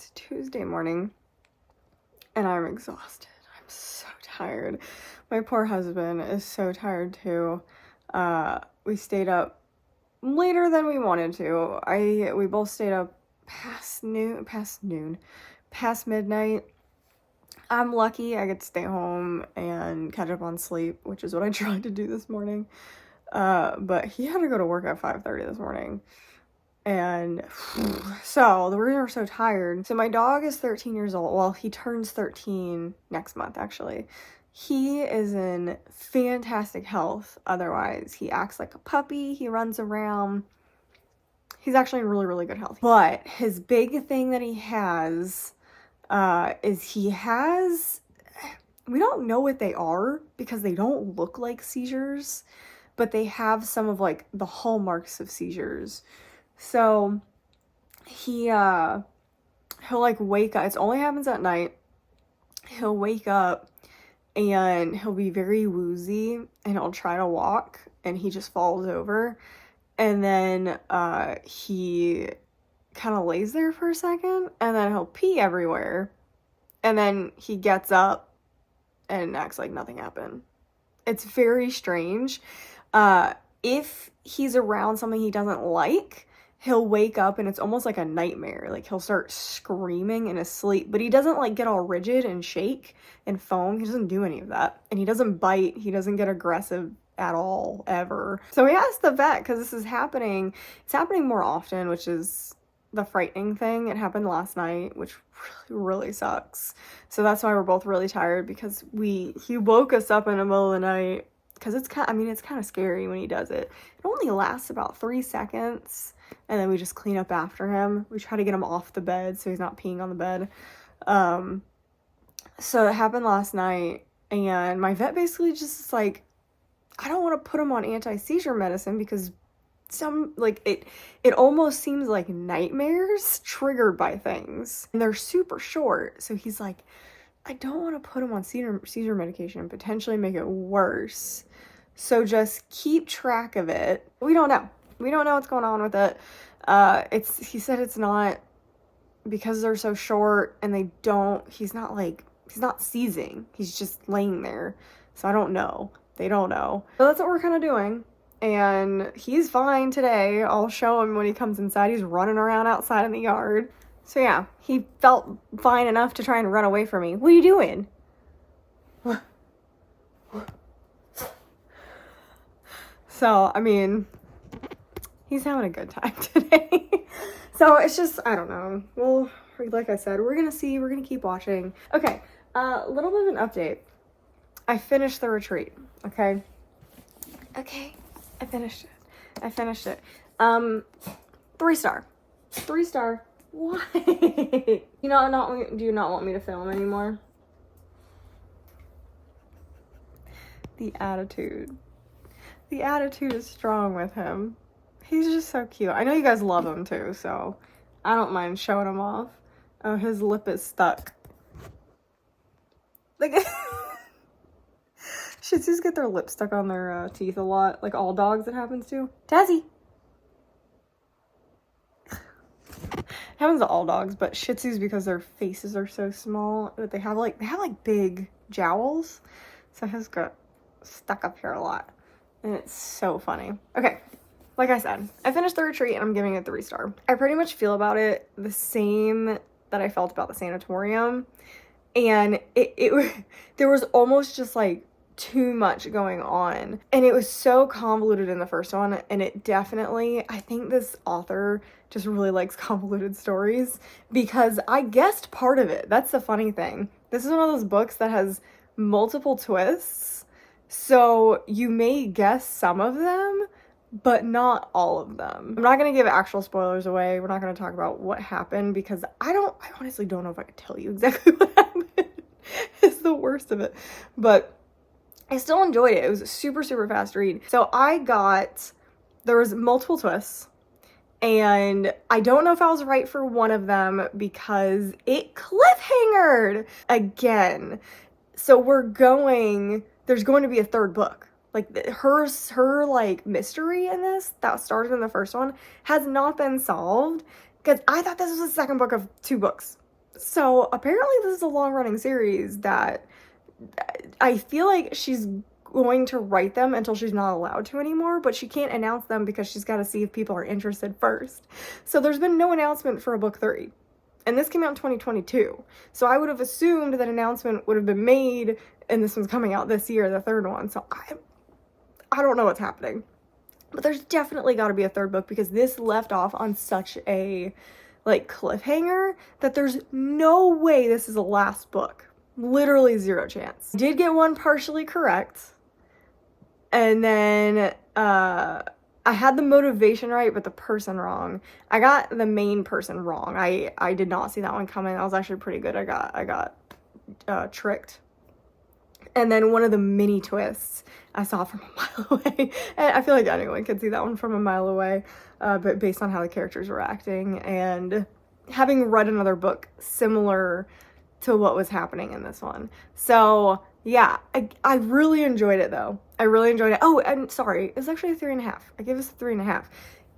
I'm exhausted. I'm so tired. My poor husband is so tired too. We stayed up later than we wanted to. We both stayed up past midnight. I'm lucky I get to stay home and catch up on sleep, which is what I tried to do this morning. But he had to go to work at 5:30 this morning. And so the reason we're so tired, so my dog is 13 years old. Well, he turns 13 next month, actually. He is in fantastic health. Otherwise, he acts like a puppy. He runs around. He's actually in really, really good health. But his big thing that he has is we don't know what they are because they don't look like seizures, but they have some of like the hallmarks of seizures. So he'll like wake up. It only happens at night. He'll wake up and he'll be very woozy and he'll try to walk and he just falls over. And then he kind of lays there for a second and then he'll pee everywhere. And then he gets up and acts like nothing happened. It's very strange. If he's around something he doesn't like, he'll wake up and it's almost like a nightmare. Like he'll start screaming in his sleep, but he doesn't like get all rigid and shake and foam. He doesn't do any of that. And he doesn't bite. He doesn't get aggressive at all, ever. So we asked the vet because this is happening. It's happening more often, which is the frightening thing. It happened last night, which really, really sucks. So that's why we're both really tired, because he woke us up in the middle of the night, because it's kind of scary when he does it. It only lasts about 3 seconds, and then we just clean up after him. We try to get him off the bed so he's not peeing on the bed. So it happened last night, and my vet basically just like, I don't want to put him on anti-seizure medicine because it almost seems like nightmares triggered by things, and they're super short. So he's like, I don't want to put him on seizure medication and potentially make it worse. So just keep track of it. We don't know what's going on with it. He said it's not because they're so short and he's not seizing. He's just laying there. So I don't know. They don't know. So that's what we're kind of doing. And he's fine today. I'll show him when he comes inside. He's running around outside in the yard. So yeah, he felt fine enough to try and run away from me. What are you doing? So, I mean, he's having a good time today. So it's just, I don't know. Well, like I said, we're going to keep watching. Okay, a little bit of an update. I finished the retreat, okay? I finished it. 3-star. 3-star. Why? Do you not want me to film anymore? The attitude is strong with him. He's just so cute. I know you guys love him too, so I don't mind showing him off. Oh, his lip is stuck. Like, Shih Tzus get their lip stuck on their teeth a lot. Like all dogs, it happens to. Tazzy! It happens to all dogs, but Shih Tzus, because their faces are so small, but they have like big jowls. So his got stuck up here a lot. And it's so funny. Okay, like I said, I finished the retreat and I'm giving it 3-star. I pretty much feel about it the same that I felt about the sanatorium. And there was almost just like too much going on. And it was so convoluted in the first one. And it definitely, I think this author just really likes convoluted stories, because I guessed part of it. That's the funny thing. This is one of those books that has multiple twists. So you may guess some of them, but not all of them. I'm not going to give actual spoilers away. We're not going to talk about what happened, because I honestly don't know if I could tell you exactly what happened. It's the worst of it. But I still enjoyed it. It was a super, super fast read. So there was multiple twists, and I don't know if I was right for one of them because it cliffhangered again. So there's going to be a third book. Like her like mystery in this that started in the first one has not been solved, because I thought this was the second book of 2 books. So apparently this is a long running series that I feel like she's going to write them until she's not allowed to anymore, but she can't announce them because she's got to see if people are interested first. So there's been no announcement for a book 3. And this came out in 2022. So I would have assumed that announcement would have been made, and this one's coming out this year, the third one. So I don't know what's happening. But there's definitely got to be a third book because this left off on such a like cliffhanger that there's no way this is the last book. Literally zero chance. I did get one partially correct. And then I had the motivation right, but the person wrong. I got the main person wrong. I did not see that one coming. That was actually pretty good. I got tricked. And then one of the mini twists I saw from a mile away. And I feel like anyone could see that one from a mile away, but based on how the characters were acting and having read another book similar to what was happening in this one. So yeah, I really enjoyed it though. I really enjoyed it. Oh, I'm sorry. It was actually a 3.5. I gave this a 3.5.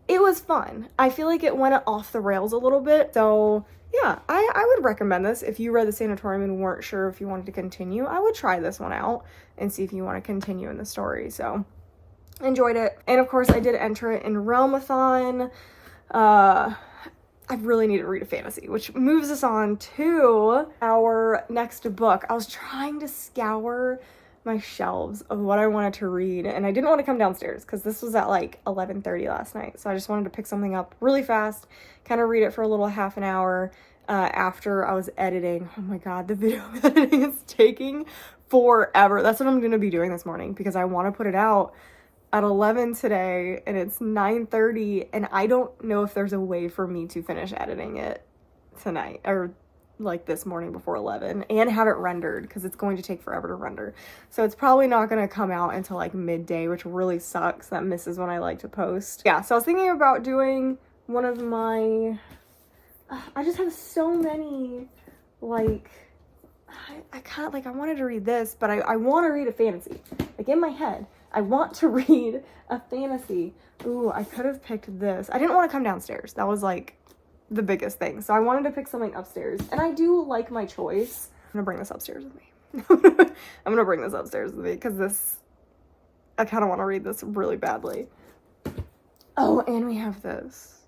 It was fun. I feel like it went off the rails a little bit. So yeah, I would recommend this. If you read The Sanatorium and weren't sure if you wanted to continue, I would try this one out and see if you want to continue in the story. So enjoyed it. And of course I did enter it in Realmathon. I really need to read a fantasy, which moves us on to our next book. I was trying to scour my shelves of what I wanted to read, and I didn't want to come downstairs because this was at like 11:30 last night. So I just wanted to pick something up really fast, kind of read it for a little half an hour after I was editing. Oh my God, the video editing is taking forever. That's what I'm going to be doing this morning because I want to put it out at 11 today and it's 9:30 and I don't know if there's a way for me to finish editing it tonight or like this morning before 11 and have it rendered because it's going to take forever to render. So it's probably not going to come out until like midday, which really sucks. That misses when I like to post. Yeah, so I was thinking about doing one of my, I just have so many like, I can't, like I wanted to read this, but I want to read a fantasy. Like in my head, I want to read a fantasy. Ooh, I could have picked this. I didn't want to come downstairs. That was like the biggest thing. So I wanted to pick something upstairs. And I do like my choice. I'm going to bring this upstairs with me. I'm going to bring this upstairs with me because this, I kind of want to read this really badly. Oh, and we have this.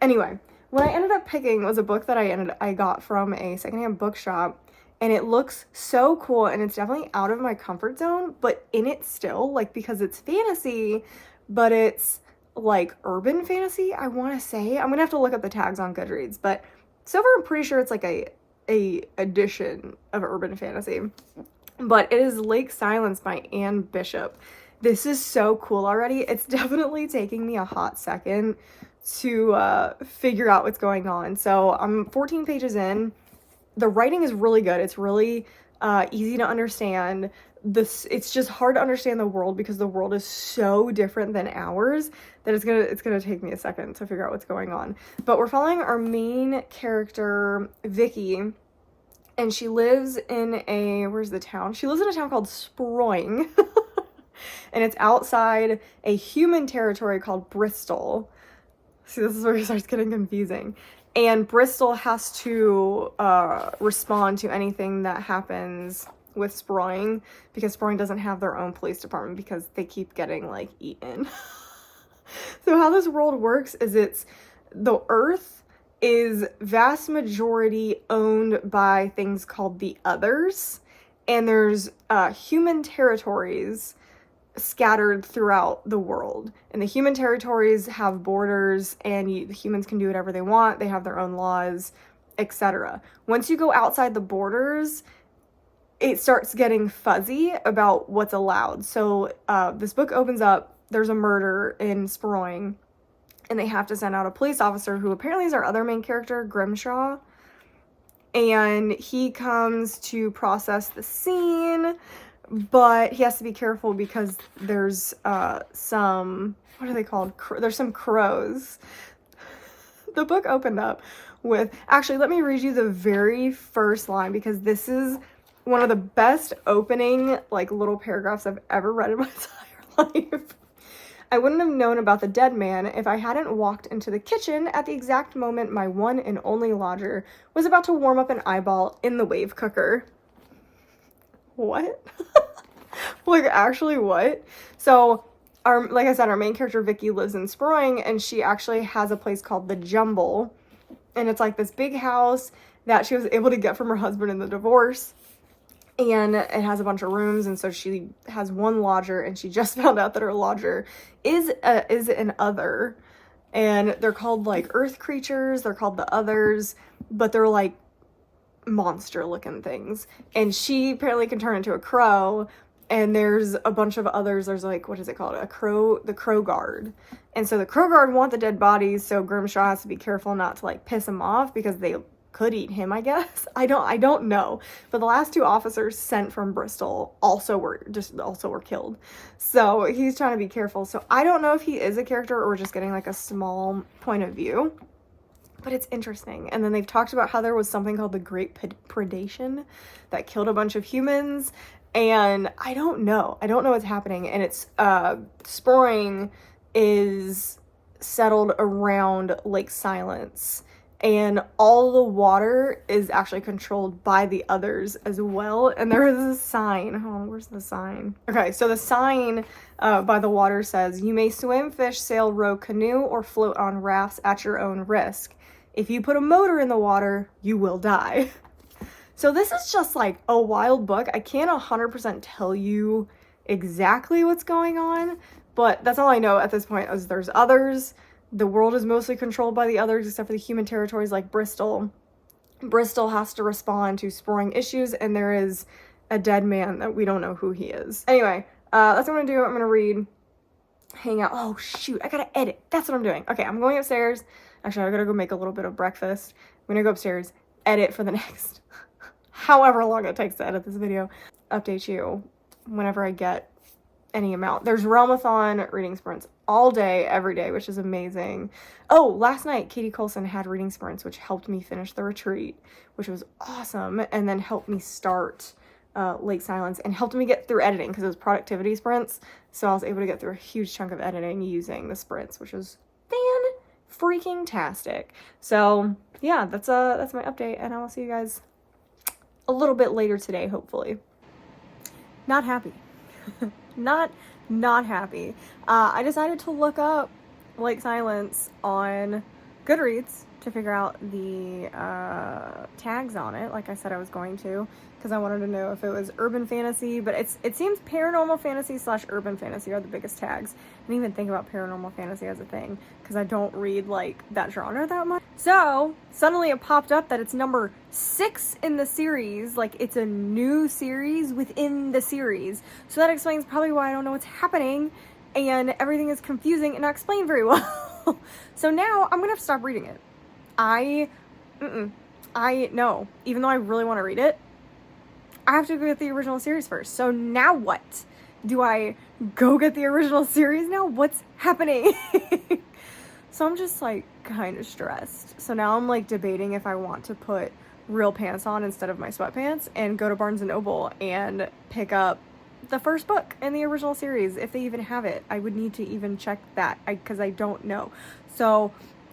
Anyway, what I ended up picking was a book that I got from a secondhand bookshop. And it looks so cool and it's definitely out of my comfort zone, but in it still, like because it's fantasy, but it's like urban fantasy, I want to say. I'm going to have to look up the tags on Goodreads, but so far I'm pretty sure it's like a edition of urban fantasy. But it is Lake Silence by Anne Bishop. This is so cool already. It's definitely taking me a hot second to figure out what's going on. So I'm 14 pages in. The writing is really good. It's really easy to understand. It's just hard to understand the world because the world is so different than ours that it's gonna take me a second to figure out what's going on. But we're following our main character, Vicky, and she lives in where's the town? She lives in a town called Sproing. And it's outside a human territory called Bristol. See, this is where it starts getting confusing. And Bristol has to respond to anything that happens with Sproing because Sproing doesn't have their own police department because they keep getting like eaten. So how this world works is the Earth is vast majority owned by things called the Others, and there's human territories scattered throughout the world, and the human territories have borders and the humans can do whatever they want. They have their own laws, etc. Once you go outside the borders, it starts getting fuzzy about what's allowed. So this book opens up, there's a murder in Sproing and they have to send out a police officer who apparently is our other main character, Grimshaw, and he comes to process the scene. But he has to be careful because there's some, what are they called? There's some crows. The book opened up with, actually, let me read you the very first line because this is one of the best opening, like, little paragraphs I've ever read in my entire life. I wouldn't have known about the dead man if I hadn't walked into the kitchen at the exact moment my one and only lodger was about to warm up an eyeball in the wave cooker. What? Like, actually, what? So, like I said, our main character, Vicky, lives in Sproing, and she actually has a place called the Jumble, and it's like this big house that she was able to get from her husband in the divorce, and it has a bunch of rooms, and so she has one lodger, and she just found out that her lodger is an other, and they're called like earth creatures, they're called the others, but they're like monster looking things, and she apparently can turn into a crow, and there's a bunch of others. There's like, what is it called, the crow guard, and so the crow guard want the dead bodies, so Grimshaw has to be careful not to like piss him off because they could eat him, I guess. I don't know, but the last 2 officers sent from Bristol also were killed, so he's trying to be careful. So I don't know if he is a character or we're just getting like a small point of view, but it's interesting. And then they've talked about how there was something called the Great Predation that killed a bunch of humans, and I don't know what's happening. And it's Sporing is settled around Lake Silence, and all the water is actually controlled by the others as well. And there is a sign. Oh, where's the sign? Okay, so the sign by the water says, "You may swim, fish, sail, row, canoe, or float on rafts at your own risk. If you put a motor in the water, you will die." So this is just like a wild book. I can't 100% tell you exactly what's going on, but that's all I know at this point is there's others. The world is mostly controlled by the others, except for the human territories like Bristol. Bristol has to respond to Sporing issues, and there is a dead man that we don't know who he is. Anyway, that's what I'm gonna do. I'm gonna read, hang out. Oh shoot, I gotta edit. That's what I'm doing. Okay, I'm going upstairs. Actually, I gotta go make a little bit of breakfast. I'm gonna go upstairs, edit for the next however long it takes to edit this video. Update you whenever I get any amount. There's Realmathon reading sprints all day, every day, which is amazing. Oh, last night, Katie Coulson had reading sprints, which helped me finish the retreat, which was awesome, and then helped me start Lake Silence, and helped me get through editing, because it was productivity sprints, so I was able to get through a huge chunk of editing using the sprints, which was freaking-tastic. So, yeah, that's my update, and I will see you guys a little bit later today, hopefully. Not happy. Not happy. I decided to look up Lake Silence on Goodreads to figure out the tags on it, like I said I was going to, because I wanted to know if it was urban fantasy, but it seems paranormal fantasy / urban fantasy are the biggest tags. I didn't even think about paranormal fantasy as a thing, because I don't read like that genre that much. So suddenly it popped up that it's number 6 in the series, like it's a new series within the series. So that explains probably why I don't know what's happening, and everything is confusing and not explained very well. So now I'm gonna have to stop reading it. I know, even though I really want to read it, I have to go get the original series first. So now what? Do I go get the original series now? What's happening? So I'm just like kind of stressed. So now I'm like debating if I want to put real pants on instead of my sweatpants and go to Barnes & Noble and pick up the first book in the original series, if they even have it. I would need to even check that because I don't know. So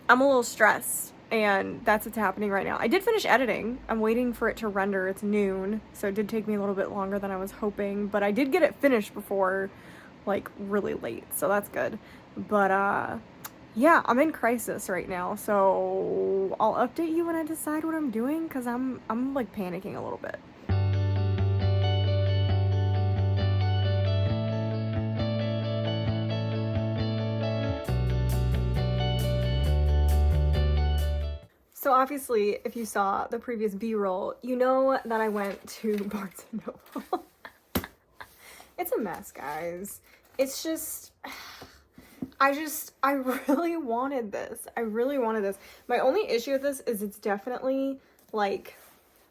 I'm a little stressed, and that's what's happening right now. I did finish editing. I'm waiting for it to render. It's noon, so it did take me a little bit longer than I was hoping, but I did get it finished before like really late, so that's good. But yeah, I'm in crisis right now, so I'll update you when I decide what I'm doing, because I'm like panicking a little bit. So obviously, if you saw the previous B-roll, you know that I went to Barnes & Noble. It's a mess, guys. It's just, I really wanted this. I really wanted this. My only issue with this is it's definitely, like,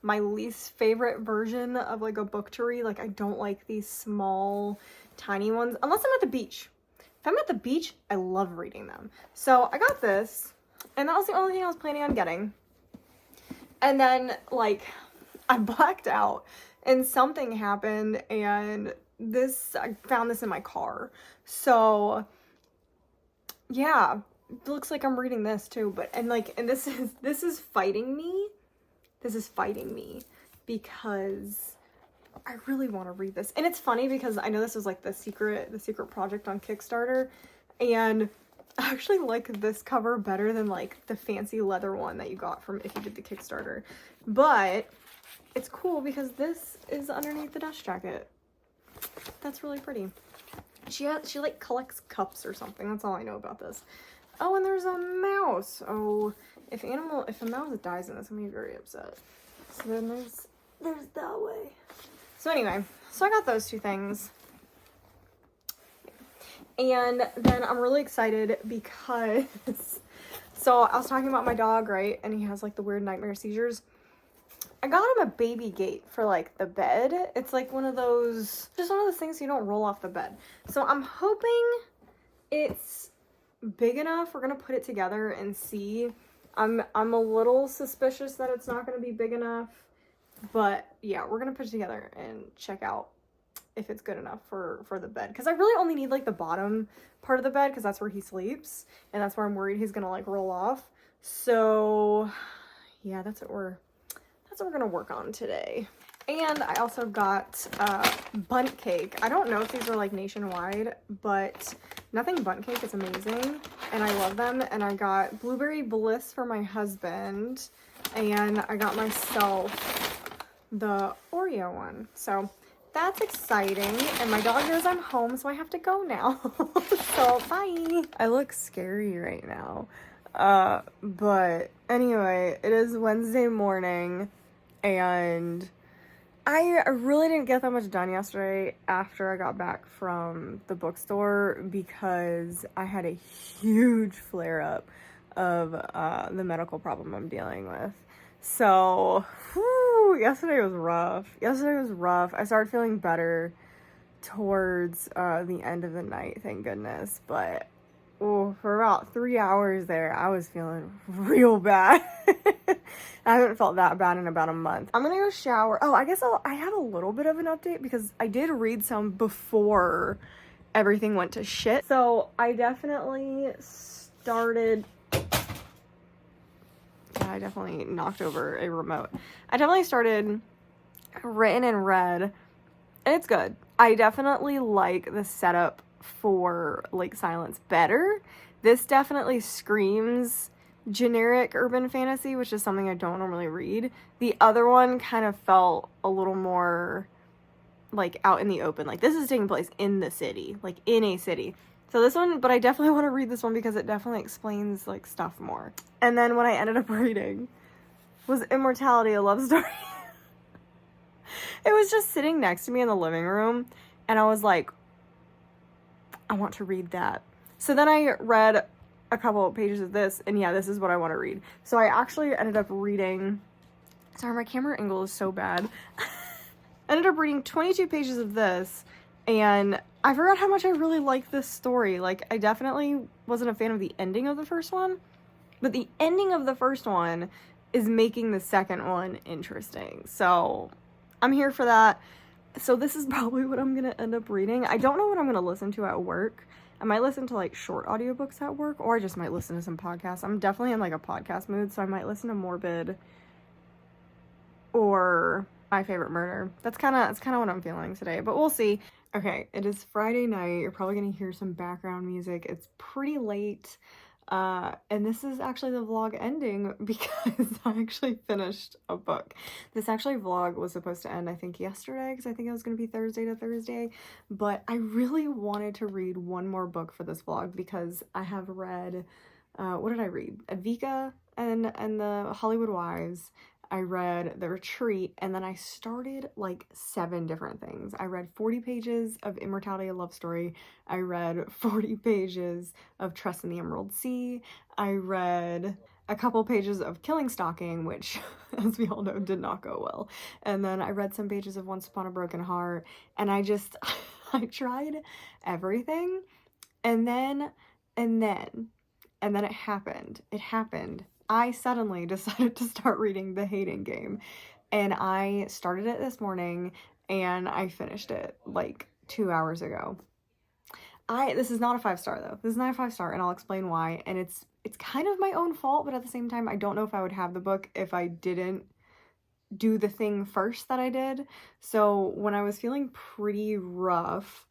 my least favorite version of, like, a book to read. Like, I don't like these small, tiny ones, unless I'm at the beach. If I'm at the beach, I love reading them. So I got this. And that was the only thing I was planning on getting. And then, like, I blacked out and something happened, and I found this in my car. So, yeah, it looks like I'm reading this too, and this is fighting me. This is fighting me because I really want to read this. And it's funny because I know this was like the secret project on Kickstarter, and I actually like this cover better than like the fancy leather one that you got from if you did the Kickstarter. But it's cool because this is underneath the dust jacket. That's really pretty. She like collects cups or something. That's all I know about this. Oh, and there's a mouse. Oh, if a mouse dies in this, I'm gonna be very upset. So then there's that way. So anyway, so I got those two things. And then I'm really excited because, so I was talking about my dog, right? And he has like the weird nightmare seizures. I got him a baby gate for like the bed. It's like one of those things you don't roll off the bed. So I'm hoping it's big enough. We're gonna put it together and see. I'm a little suspicious that it's not gonna be big enough, but yeah, we're gonna put it together and check out if it's good enough for the bed, because I really only need like the bottom part of the bed because that's where he sleeps, and that's where I'm worried he's gonna like roll off. So yeah, that's what we're gonna work on today. And I also got bundt cake. I don't know if these are like nationwide, but Nothing Bundt Cake is amazing and I love them. And I got Blueberry Bliss for my husband, and I got myself the Oreo one. So that's exciting, and my dog knows I'm home, so I have to go now. So bye. I look scary right now, but anyway, it is Wednesday morning, and I really didn't get that much done yesterday after I got back from the bookstore because I had a huge flare-up of the medical problem I'm dealing with. So, yesterday was rough. I started feeling better towards the end of the night, thank goodness. But, for about 3 hours there, I was feeling real bad. I haven't felt that bad in about a month. I'm gonna go shower. Oh, I guess I have a little bit of an update because I did read some before everything went to shit. So, I definitely started... I definitely knocked over a remote. I definitely started Written and Read, and it's good. I definitely like the setup for Lake Silence better. This definitely screams generic urban fantasy, which is something I don't normally read. The other one kind of felt a little more like out in the open. Like this is taking place in the city, like in a city. So this one, but I definitely want to read this one because it definitely explains like stuff more. And then what I ended up reading was Immortality, a Love Story. It was just sitting next to me in the living room, and I was like, I want to read that. So then I read a couple of pages of this, and yeah, this is what I want to read. So I actually ended up reading, sorry, my camera angle is so bad. I ended up reading 22 pages of this, and I forgot how much I really liked this story. Like, I definitely wasn't a fan of the ending of the first one, but the ending of the first one is making the second one interesting. So I'm here for that. So this is probably what I'm gonna end up reading. I don't know what I'm gonna listen to at work. I might listen to like short audiobooks at work, or I just might listen to some podcasts. I'm definitely in like a podcast mood, so I might listen to Morbid or My Favorite Murder. That's kind of what I'm feeling today, but we'll see. Okay, it is Friday night. You're probably gonna hear some background music. It's pretty late. And this is actually the vlog ending because I actually finished a book. This actually vlog was supposed to end, I think, yesterday, because I think it was going to be Thursday to Thursday, but I really wanted to read one more book for this vlog because I have read, what did I read? Advika and the Hollywood Wives. I read The Retreat, and then I started like 7 different things. I read 40 pages of Immortality, a Love Story. I read 40 pages of Trust in the Emerald Sea. I read a couple pages of Stalking, which, as we all know, did not go well. And then I read some pages of Once Upon a Broken Heart, and I tried everything, and then it happened. It happened. I suddenly decided to start reading The Hating Game, and I started it this morning, and I finished it like 2 hours ago. This is not a 5-star though. This is not a 5-star, and I'll explain why. And it's kind of my own fault, but at the same time, I don't know if I would have the book if I didn't do the thing first that I did. So when I was feeling pretty rough,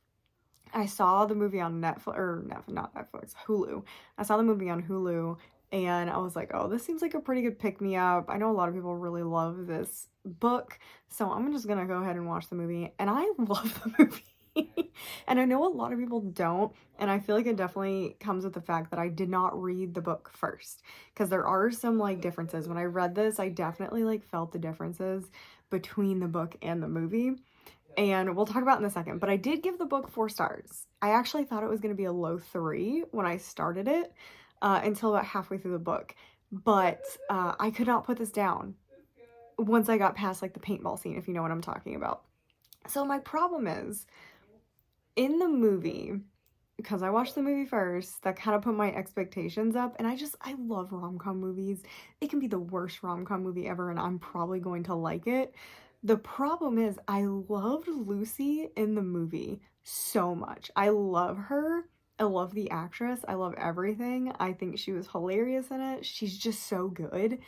I saw the movie on Netflix, or not Netflix, Hulu. I saw the movie on Hulu, and I was like, oh, this seems like a pretty good pick-me-up. I know a lot of people really love this book, so I'm just gonna go ahead and watch the movie, and I love the movie. And I know a lot of people don't, and I feel like it definitely comes with the fact that I did not read the book first, because there are some like differences. When I read this, I definitely like felt the differences between the book and the movie, and we'll talk about it in a second. But I did give the book 4 stars. I actually thought it was going to be a low 3 when I started it, until about halfway through the book, but I could not put this down once I got past like the paintball scene, if you know what I'm talking about. So my problem is, in the movie, because I watched the movie first, that kind of put my expectations up, and I love rom-com movies. It can be the worst rom-com movie ever, and I'm probably going to like it. The problem is, I loved Lucy in the movie so much. I love her. I love the actress. I love everything. I think she was hilarious in it. She's just so good.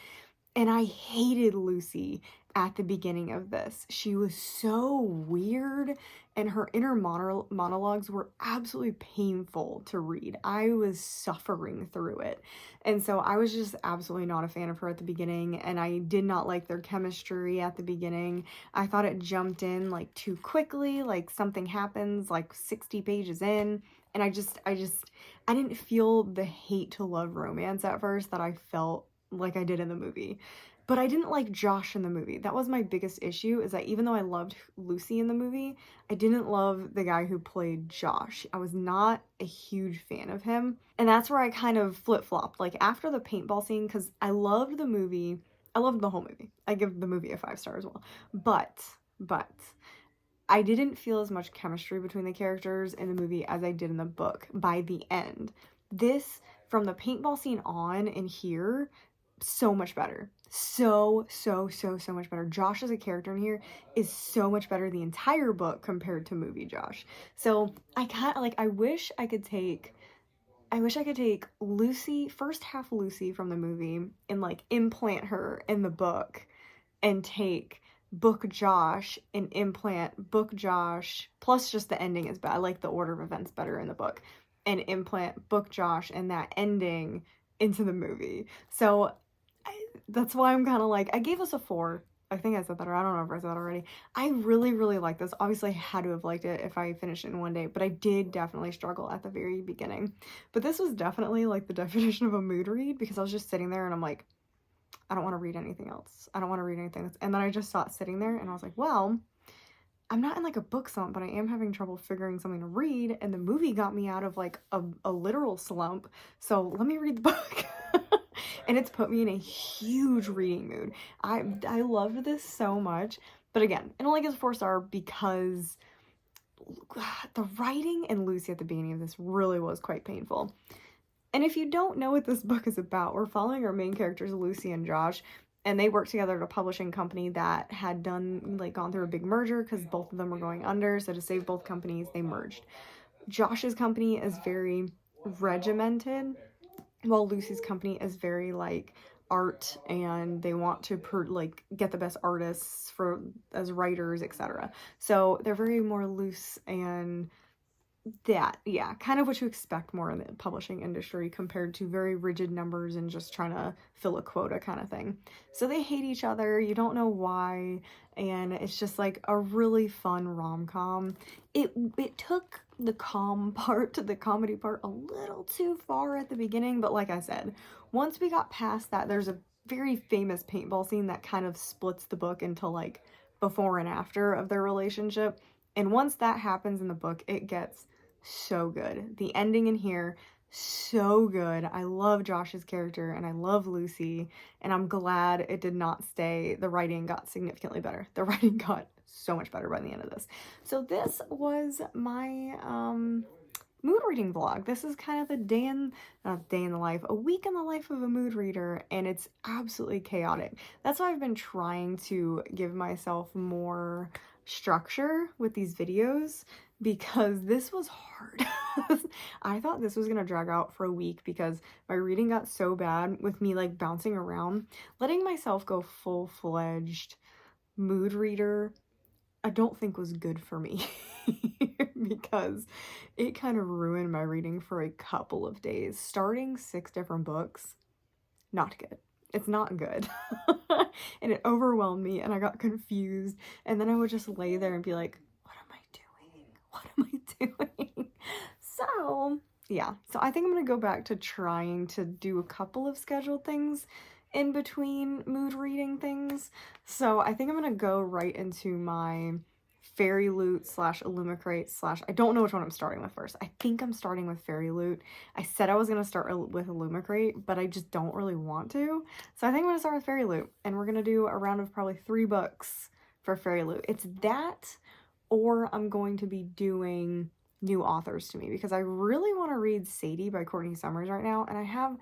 And I hated Lucy at the beginning of this. She was so weird, and her inner monologues were absolutely painful to read. I was suffering through it. And so I was just absolutely not a fan of her at the beginning, and I did not like their chemistry at the beginning. I thought it jumped in like too quickly, like something happens like 60 pages in, and I didn't feel the hate to love romance at first that I felt like I did in the movie. But I didn't like Josh in the movie. That was my biggest issue, is that even though I loved Lucy in the movie, I didn't love the guy who played Josh. I was not a huge fan of him. And that's where I kind of flip-flopped. Like after the paintball scene, because I loved the movie. I loved the whole movie. I give the movie a 5 star as well. But I didn't feel as much chemistry between the characters in the movie as I did in the book by the end. This, from the paintball scene on and here, so much better. So much better. Josh as a character in here is so much better the entire book compared to movie Josh. So I kind of like, I wish I could take Lucy, first half Lucy from the movie, and like implant her in the book, and take book Josh and implant book Josh, plus just the ending is bad. I like the order of events better in the book, and implant book Josh and that ending into the movie. So that's why I'm kind of like, I gave this a 4. I think I said that, or I don't know if I said that already. I really like this. Obviously, I had to have liked it if I finished it in one day, but I did definitely struggle at the very beginning. But this was definitely like the definition of a mood read, because I was just sitting there and I'm like, I don't want to read anything else. I don't want to read anything else. And then I just sat sitting there and I was like, well, I'm not in like a book slump, but I am having trouble figuring something to read. And the movie got me out of like a literal slump. So let me read the book. And it's put me in a huge reading mood. I loved this so much. But again, it only gets 4 star because the writing and Lucy at the beginning of this really was quite painful. And if you don't know what this book is about, we're following our main characters, Lucy and Josh, and they work together at a publishing company that had gone through a big merger because both of them were going under. So to save both companies, they merged. Josh's company is very regimented, while Lucy's company is very like art, and they want to get the best artists for as writers, etc. So they're very more loose, and that, yeah, kind of what you expect more in the publishing industry compared to very rigid numbers and just trying to fill a quota kind of thing. So they hate each other, you don't know why, and it's just like a really fun rom-com. It took the the comedy part a little too far at the beginning, but like I said, once we got past that, there's a very famous paintball scene that kind of splits the book into like before and after of their relationship. And once that happens in the book, it gets so good. The ending in here, so good. I love Josh's character and I love Lucy, and I'm glad it did not stay. The writing got significantly better. The writing got so much better by the end of this. So this was my mood reading vlog. This is kind of a a week in the life of a mood reader, and it's absolutely chaotic. That's why I've been trying to give myself more structure with these videos, because this was hard. I thought this was gonna drag out for a week because my reading got so bad with me like bouncing around. Letting myself go full-fledged mood reader, I don't think was good for me because it kind of ruined my reading for a couple of days. Starting 6 different books not good. It's not good. And it overwhelmed me and I got confused. And then I would just lay there and be like, what am I doing? What am I doing? So, yeah. So I think I'm going to go back to trying to do a couple of scheduled things in between mood reading things. So I think I'm going to go right into my Fairy Loot slash Illumicrate slash, I don't know which one I'm starting with first. I think I'm starting with Fairy Loot. I said I was going to start with Illumicrate, but I just don't really want to. So I think I'm going to start with Fairy Loot, and we're going to do a round of probably 3 books for Fairy Loot. It's that, or I'm going to be doing new authors to me, because I really want to read Sadie by Courtney Summers right now, and I have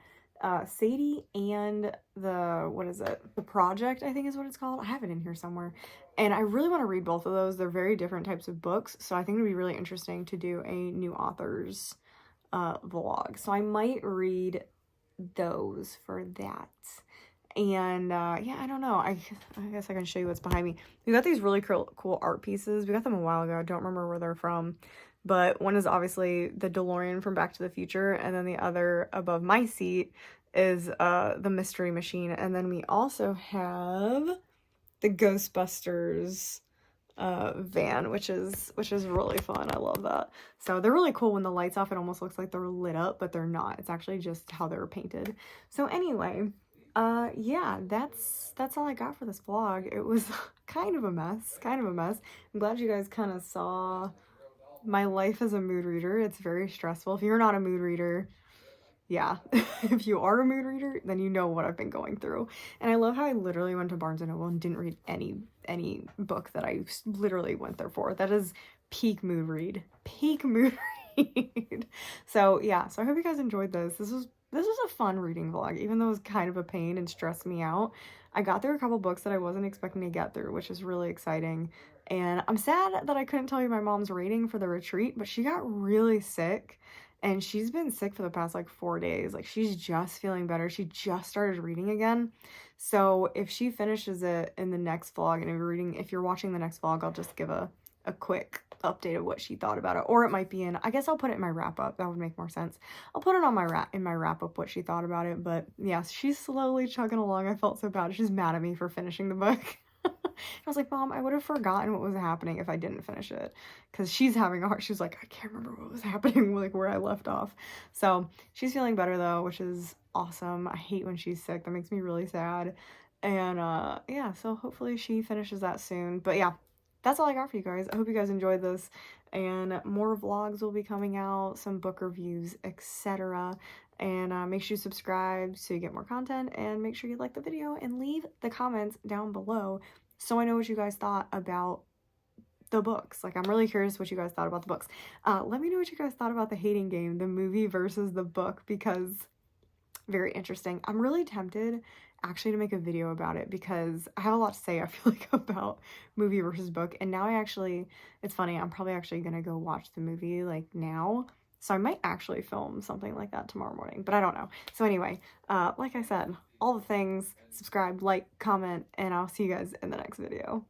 Sadie and The Project, I think is what it's called. I have it in here somewhere. And I really want to read both of those. They're very different types of books. So I think it would be really interesting to do a new authors vlog. So I might read those for that. And yeah, I don't know. I guess I can show you what's behind me. We got these really cool art pieces. We got them a while ago. I don't remember where they're from. But one is obviously the DeLorean from Back to the Future, and then the other above my seat is the Mystery Machine. And then we also have the Ghostbusters van, which is really fun. I love that. So they're really cool. When the lights off, it almost looks like they're lit up, but they're not. It's actually just how they were painted. So anyway, yeah, that's all I got for this vlog. It was kind of a mess. I'm glad you guys kind of saw my life as a mood reader. It's very stressful. If you're not a mood reader, yeah, if you are a mood reader, then you know what I've been going through. And I love how I literally went to Barnes & Noble and didn't read any book that I literally went there for. That is peak mood read. Peak mood read. So yeah, so I hope you guys enjoyed this. This was a fun reading vlog, even though it was kind of a pain and stressed me out. I got through a couple books that I wasn't expecting to get through, which is really exciting. And I'm sad that I couldn't tell you my mom's rating for the retreat, but she got really sick. And she's been sick for the past like 4 days. Like, she's just feeling better. She just started reading again. So if she finishes it in the next vlog, and if you're watching the next vlog, I'll just give a quick update of what she thought about it. Or it might be I guess I'll put it in my wrap up. That would make more sense. I'll put it on in my wrap up what she thought about it. But yeah, she's slowly chugging along. I felt so bad. She's mad at me for finishing the book. I was like, Mom, I would have forgotten what was happening if I didn't finish it. Because she's having a heart. She's like, I can't remember what was happening, like where I left off. So she's feeling better though, which is awesome. I hate when she's sick. That makes me really sad. And yeah, so hopefully she finishes that soon. But yeah, that's all I got for you guys. I hope you guys enjoyed this. And more vlogs will be coming out, some book reviews, etc. And make sure you subscribe so you get more content. And make sure you like the video and leave the comments down below, so I know what you guys thought about the books. Like, I'm really curious what you guys thought about the books. Let me know what you guys thought about The Hating Game, the movie versus the book, because very interesting. I'm really tempted actually to make a video about it, because I have a lot to say, I feel like, about movie versus book. And now it's funny, I'm probably actually gonna go watch the movie like now. So I might actually film something like that tomorrow morning, but I don't know. So anyway, like I said, all the things, subscribe, like, comment, and I'll see you guys in the next video.